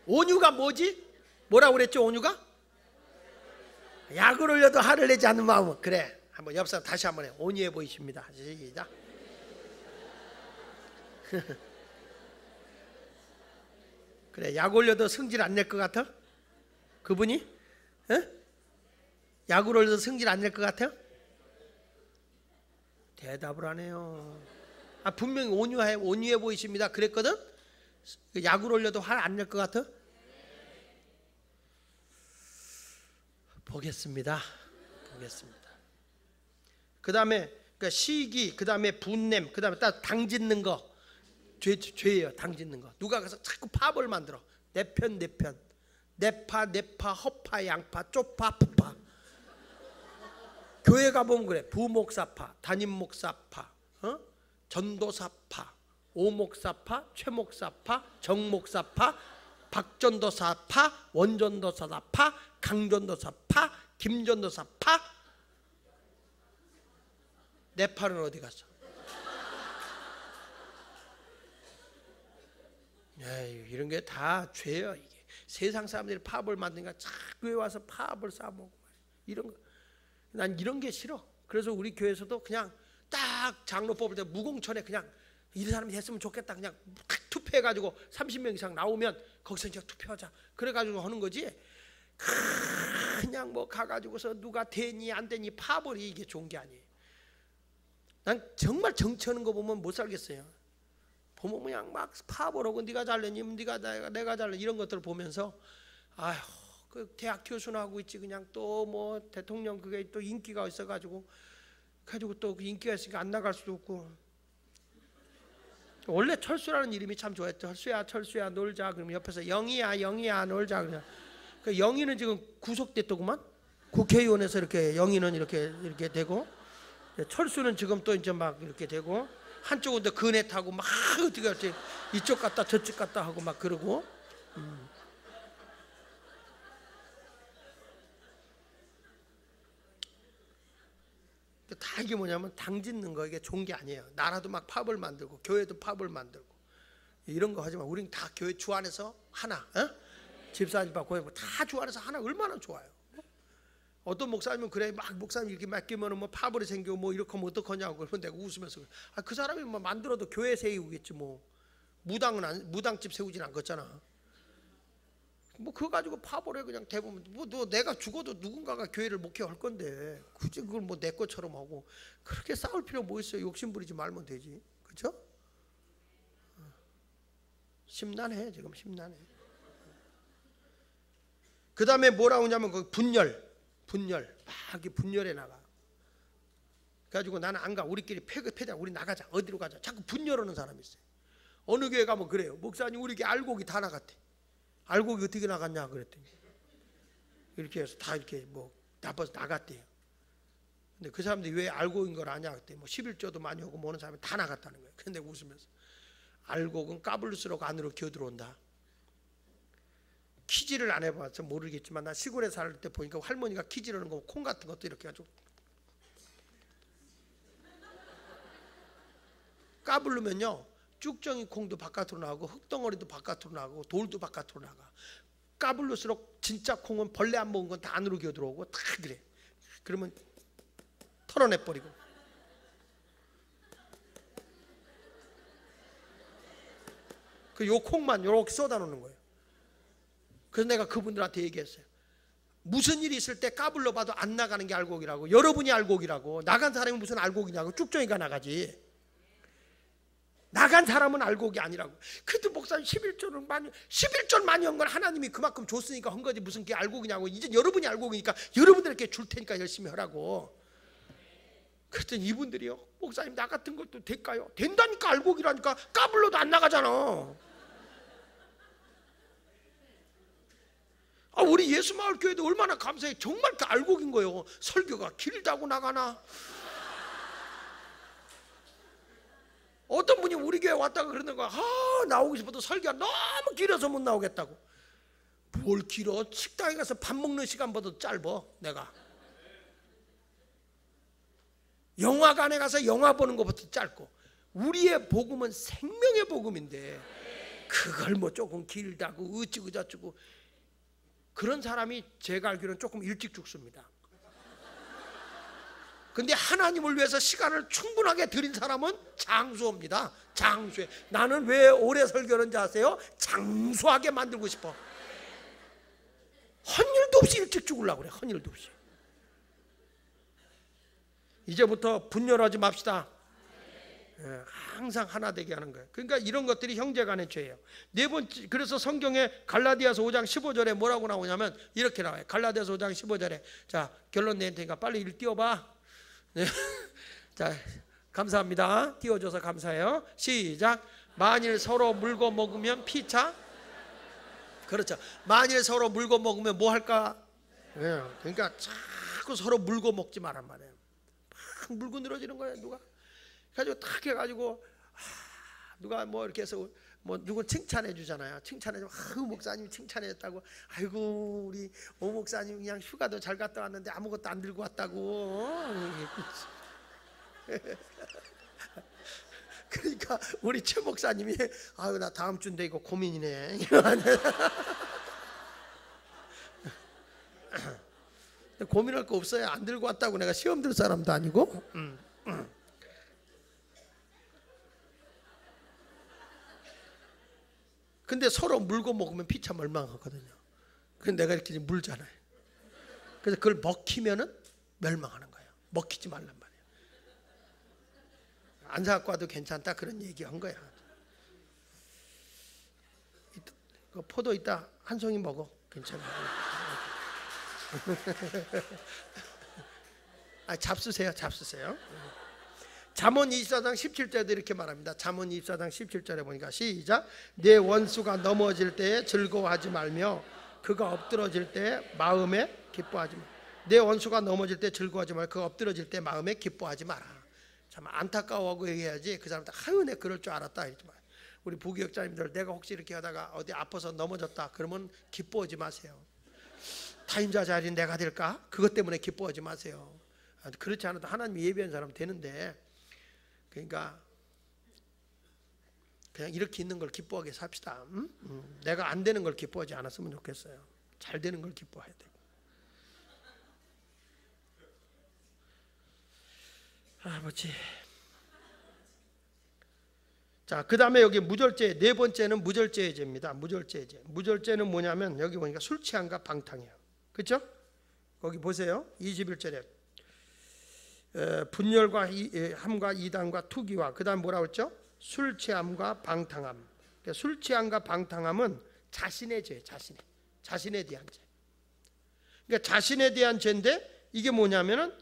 온유가 뭐지? 뭐라고 그랬죠? 온유가? 약을 올려도 화를 내지 않는 마음. 그래. 한번 옆 사람 다시 한번 해. 온유해 보이십니다. 시작. 그래. 약 올려도 성질 안 낼 것 같아? 그분이? 약을 올려도 성질 안 낼 것 같아요? 대답을 안 해요. 분명히 온유해 보이십니다 그랬거든? 약을 올려도 화 안 낼 것 같아? 보겠습니다. 그 다음에 그러니까 시기, 그 다음에 분냄, 그 다음에 딱 당짓는 거. 죄예요. 당짓는 거. 누가 가서 자꾸 파벌 만들어. 내 편. 내파, 허파, 양파, 쪽파, 푸파. 교회 가보면 그래. 부목사파, 담임목사파, 전도사파, 오목사파, 최목사파, 정목사파, 박전도사파, 원전도사파, 강전도사파, 김전도사파. 내 팔은 어디 갔어? 에이, 이런 게 다 죄예요. 이게 세상 사람들이 파업을 만드니까 자꾸 와서 파업을 싸먹고 이런 거. 난 이런 게 싫어. 그래서 우리 교회에서도 그냥 딱 장로 뽑을 때 무공천에 그냥 이 사람이 됐으면 좋겠다 그냥 딱 투표해가지고 30명 이상 나오면 거기서 이제 투표하자 그래가지고 하는 거지. 그냥 뭐 가가지고서 누가 되니 안 되니 파벌이 이게 좋은 게 아니에요. 난 정말 정치하는 거 보면 못 살겠어요. 보면 그냥 막 파벌하고 네가 잘내니 네가 내가 잘내 이런 것들을 보면서 아휴 그 대학 교수나 하고 있지 그냥 또 뭐 대통령 그게 또 인기가 있어가지고 또 그 인기가 있으니까 안 나갈 수도 없고. 원래 철수라는 이름이 참 좋았죠. 철수야 놀자. 그러면 옆에서 영희야 놀자. 그냥 그 영희는 지금 구속됐더구만. 국회의원에서 이렇게 영희는 이렇게 되고 철수는 지금 또 이제 막 이렇게 되고, 한쪽은 또 그네 타고 막 어떻게 할지 이쪽 갔다 저쪽 갔다 하고 막 그러고. 다 이게 뭐냐면 당 짓는 거, 이게 좋은 게 아니에요. 나라도 막 팝을 만들고 교회도 팝을 만들고 이런 거 하지만 우리는 다 교회 주 안에서 하나, 집사님 받고 다 주 안에서 하나. 얼마나 좋아요. 어떤 목사님은 그래, 막 목사님 이렇게 맡기면은 뭐 파벌이 생기고 뭐 이렇게 하면 어떡하냐고. 그러면 내가 웃으면서 그 사람이 뭐 만들어도 교회 세우겠지 뭐. 무당집 세우진 않겠잖아. 뭐 그거 가지고 파벌에 그냥 대부분 뭐 너 내가 죽어도 누군가가 교회를 목회할 건데 굳이 그걸 뭐 내 것처럼 하고 그렇게 싸울 필요 뭐 있어요. 욕심 부리지 말면 되지, 그렇죠? 심란해, 지금 심란해. 그 다음에 뭐라고 하냐면 그 분열 막 분열해 나가. 그래가지고 나는 안 가. 우리끼리 패자, 우리 나가자. 어디로 가자. 자꾸 분열하는 사람이 있어요. 어느 교회 가면 그래요. 목사님 우리 교회 알곡이 다 나갔대. 알곡이 어떻게 나갔냐 그랬더니 이렇게 해서 다 이렇게 뭐 나빠서 나갔대요. 근데 그 사람들이 왜 알곡인 걸 아냐 그랬더니 뭐 11조도 많이 오고 뭐 오는 사람이 다 나갔다는 거예요. 근데 웃으면서 알곡은 까불수록 안으로 기어들어온다. 키질을 안 해봐서 모르겠지만 나 시골에 살 때 보니까 할머니가 키질하는 거 콩 같은 것도 이렇게 가지고 까불르면요 쭉정이 콩도 바깥으로 나가고 흙덩어리도 바깥으로 나가고 돌도 바깥으로 나가. 까불를수록 진짜 콩은 벌레 안 먹은 건 다 안으로 기어들어오고 다 그래. 그러면 털어내버리고. 그 요 콩만 요렇게 쏟아 놓는 거예요. 그래서 내가 그분들한테 얘기했어요. 무슨 일이 있을 때 까불러 봐도 안 나가는 게 알곡이라고. 여러분이 알곡이라고. 나간 사람이 무슨 알곡이냐고. 쭉정이가 나가지. 나간 사람은 알곡이 아니라고. 그래도 목사님 11절 많이 한 건 하나님이 그만큼 줬으니까 한 거지 무슨 게 알곡이냐고. 이제 여러분이 알곡이니까 여러분들에게 줄 테니까 열심히 하라고. 그랬더니 이분들이요, 목사님 나 같은 것도 될까요? 된다니까. 알곡이라니까. 까불러도 안 나가잖아. 우리 예수마을교회도 얼마나 감사해. 정말 그 알곡인 거예요. 설교가 길다고 나가나. 어떤 분이 우리 교회 왔다가 그러는 거야. 나오고 싶어도 설교가 너무 길어서 못 나오겠다고. 뭘 길어? 식당에 가서 밥 먹는 시간보다 짧아. 내가 영화관에 가서 영화 보는 것보다 짧고. 우리의 복음은 생명의 복음인데 그걸 뭐 조금 길다고 어찌고 저찌고. 그런 사람이 제가 알기로는 조금 일찍 죽습니다. 근데 하나님을 위해서 시간을 충분하게 드린 사람은 장수입니다. 장수해. 나는 왜 오래 설교하는지 아세요? 장수하게 만들고 싶어. 헌일도 없이 일찍 죽으려고 그래. 헌일도 없이. 이제부터 분열하지 맙시다. 항상 하나 되게 하는 거예요. 그러니까 이런 것들이 형제간의 죄예요. 네 번째, 그래서 성경에 갈라디아서 5장 15절에 뭐라고 나오냐면 이렇게 나와요. 갈라디아서 5장 15절에 자 결론 낼 테니까 빨리 일 띄워봐. 네. 자, 감사합니다. 띄워줘서 감사해요. 시작. 만일 서로 물고 먹으면 피차. 그렇죠. 만일 서로 물고 먹으면 뭐 할까? 네. 그러니까 자꾸 서로 물고 먹지 말란 말이에요. 막 물고 늘어지는 거예요. 누가 가지고 딱 해가지고 누가 뭐 이렇게 해서 뭐 누구 칭찬해 주잖아요. 칭찬해 주면 목사님 칭찬했다고. 아이고 우리 오 목사님 그냥 휴가도 잘 갔다 왔는데 아무것도 안 들고 왔다고. 그러니까 우리 최 목사님이 아유 나 다음 주인데 이거 고민이네. 고민할 거 없어요. 안 들고 왔다고 내가 시험 들 사람도 아니고. 근데 서로 물고 먹으면 피차 멸망하거든요. 그래서 내가 이렇게 물잖아요. 그래서 그걸 먹히면은 멸망하는 거예요. 먹히지 말란 말이에요. 안 사갖고 와도 괜찮다 그런 얘기한 거야. 그 포도 있다 한 송이 먹어. 괜찮아. 잡수세요. 잠언 24장 17절에도 이렇게 말합니다. 잠언 24장 17절에 보니까 시작. 내 원수가 넘어질 때에 즐거워하지 말며 그가 엎드러질 때 마음에 기뻐하지 마. 내 원수가 넘어질 때 즐거워하지 말고 그 엎드러질 때 마음에 기뻐하지 마라. 참 안타까워하고 얘기해야지. 그 사람들 아유 내 그럴 줄 알았다 이러지 마. 우리 부교역자님들 내가 혹시 이렇게 하다가 어디 아파서 넘어졌다 그러면 기뻐하지 마세요. 타임자 자리 내가 될까? 그것 때문에 기뻐하지 마세요. 그렇지 않아도 하나님이 예비한 사람 되는데, 그러니까 그냥 이렇게 있는 걸 기뻐하게 삽시다. 내가 안 되는 걸 기뻐하지 않았으면 좋겠어요. 잘 되는 걸 기뻐해야 되고. 아버지. 자, 그 다음에 여기 무절제, 네 번째는 무절제의 죄입니다. 무절제의 죄. 무절제는 뭐냐면 여기 보니까 술 취함과 방탕이에요. 그렇죠? 거기 보세요. 21절에 분열과 함과 이단과 투기와 그 다음 뭐라고 했죠? 술 취함과 방탕함. 그러니까 술 취함과 방탕함은 자신의 죄, 자신에 대한 죄. 그러니까 자신에 대한 죄인데 이게 뭐냐면은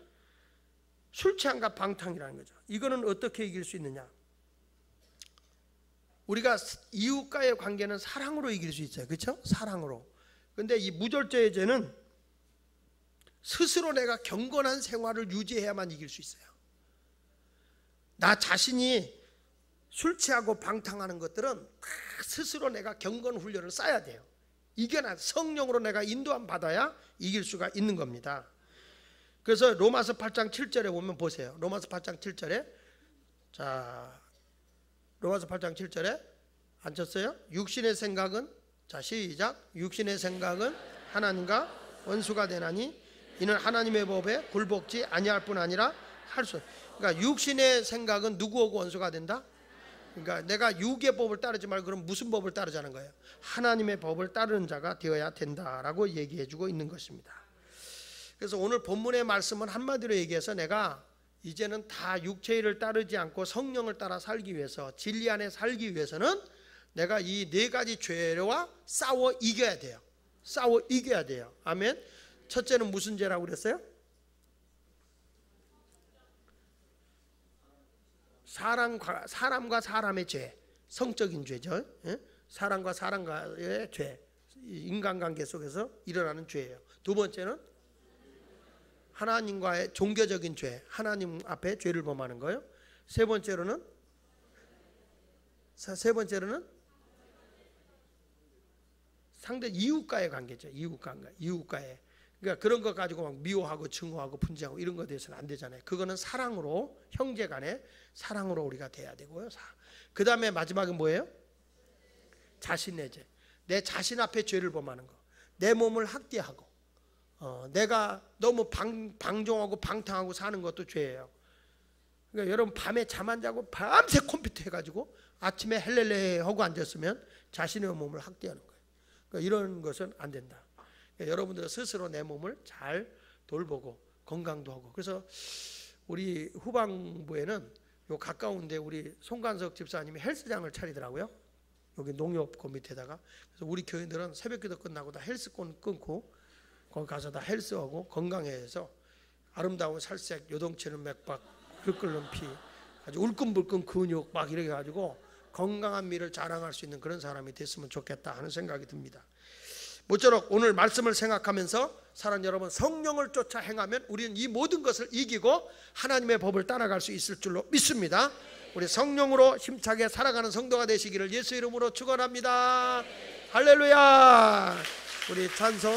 술 취함과 방탕이라는 거죠. 이거는 어떻게 이길 수 있느냐? 우리가 이웃과의 관계는 사랑으로 이길 수 있어요. 그렇죠? 사랑으로. 근데 이 무절제의 죄는 스스로 내가 경건한 생활을 유지해야만 이길 수 있어요. 나 자신이 술 취하고 방탕하는 것들은 스스로 내가 경건 훈련을 쌓아야 돼요. 이겨나 성령으로 내가 인도함 받아야 이길 수가 있는 겁니다. 그래서 로마서 8장 7절에 보면 보세요. 로마서 8장 7절에 자 로마서 8장 7절에 안 쳤어요? 육신의 생각은 자 시작. 육신의 생각은 하나님과 원수가 되나니 이는 하나님의 법에 굴복지 아니할 뿐 아니라 할 수. 그러니까 육신의 생각은 누구하고 원수가 된다? 그러니까 내가 육의 법을 따르지 말고 그럼 무슨 법을 따르자는 거예요? 하나님의 법을 따르는 자가 되어야 된다라고 얘기해주고 있는 것입니다. 그래서 오늘 본문의 말씀은 한마디로 얘기해서 내가 이제는 다 육체의 일을 따르지 않고 성령을 따라 살기 위해서 진리 안에 살기 위해서는 내가 이 네 가지 죄와 싸워 이겨야 돼요. 싸워 이겨야 돼요. 아멘. 첫째는 무슨 죄라고 그랬어요? 사람과 사람의 죄, 성적인 죄죠. 사람과 사람과의 죄, 인간관계 속에서 일어나는 죄예요. 두 번째는 하나님과의 종교적인 죄, 하나님 앞에 죄를 범하는 거예요. 세 번째로는 상대 이웃과의 관계죠. 이웃과의. 그러니까 그런 거 가지고 막 미워하고 증오하고 분쟁하고 이런 거에 대해서는 안 되잖아요. 그거는 사랑으로, 형제간에 사랑으로 우리가 돼야 되고요. 그 다음에 마지막은 뭐예요? 자신의 죄. 내 자신 앞에 죄를 범하는 거. 내 몸을 학대하고 내가 너무 방종하고 방탕하고 사는 것도 죄예요. 그러니까 여러분 밤에 잠 안 자고 밤새 컴퓨터 해가지고 아침에 헬렐레 하고 앉았으면 자신의 몸을 학대하는 거예요. 그러니까 이런 것은 안 된다. 그러니까 여러분들 스스로 내 몸을 잘 돌보고 건강도 하고. 그래서 우리 후반부에는 요 가까운데 우리 송관석 집사님이 헬스장을 차리더라고요. 여기 농협 밑에다가. 그래서 우리 교인들은 새벽기도 끝나고 다 헬스권 끊고 거기 가서 다 헬스하고 건강해서 아름다운 살색, 요동치는 맥박, 끓는 피, 아주 울끈불끈 근육 막 이렇게 가지고 건강한 미를 자랑할 수 있는 그런 사람이 됐으면 좋겠다 하는 생각이 듭니다. 모쪼록 오늘 말씀을 생각하면서 사랑하는 여러분, 성령을 쫓아 행하면 우리는 이 모든 것을 이기고 하나님의 법을 따라갈 수 있을 줄로 믿습니다. 우리 성령으로 힘차게 살아가는 성도가 되시기를 예수 이름으로 축원합니다. 할렐루야. 우리 찬송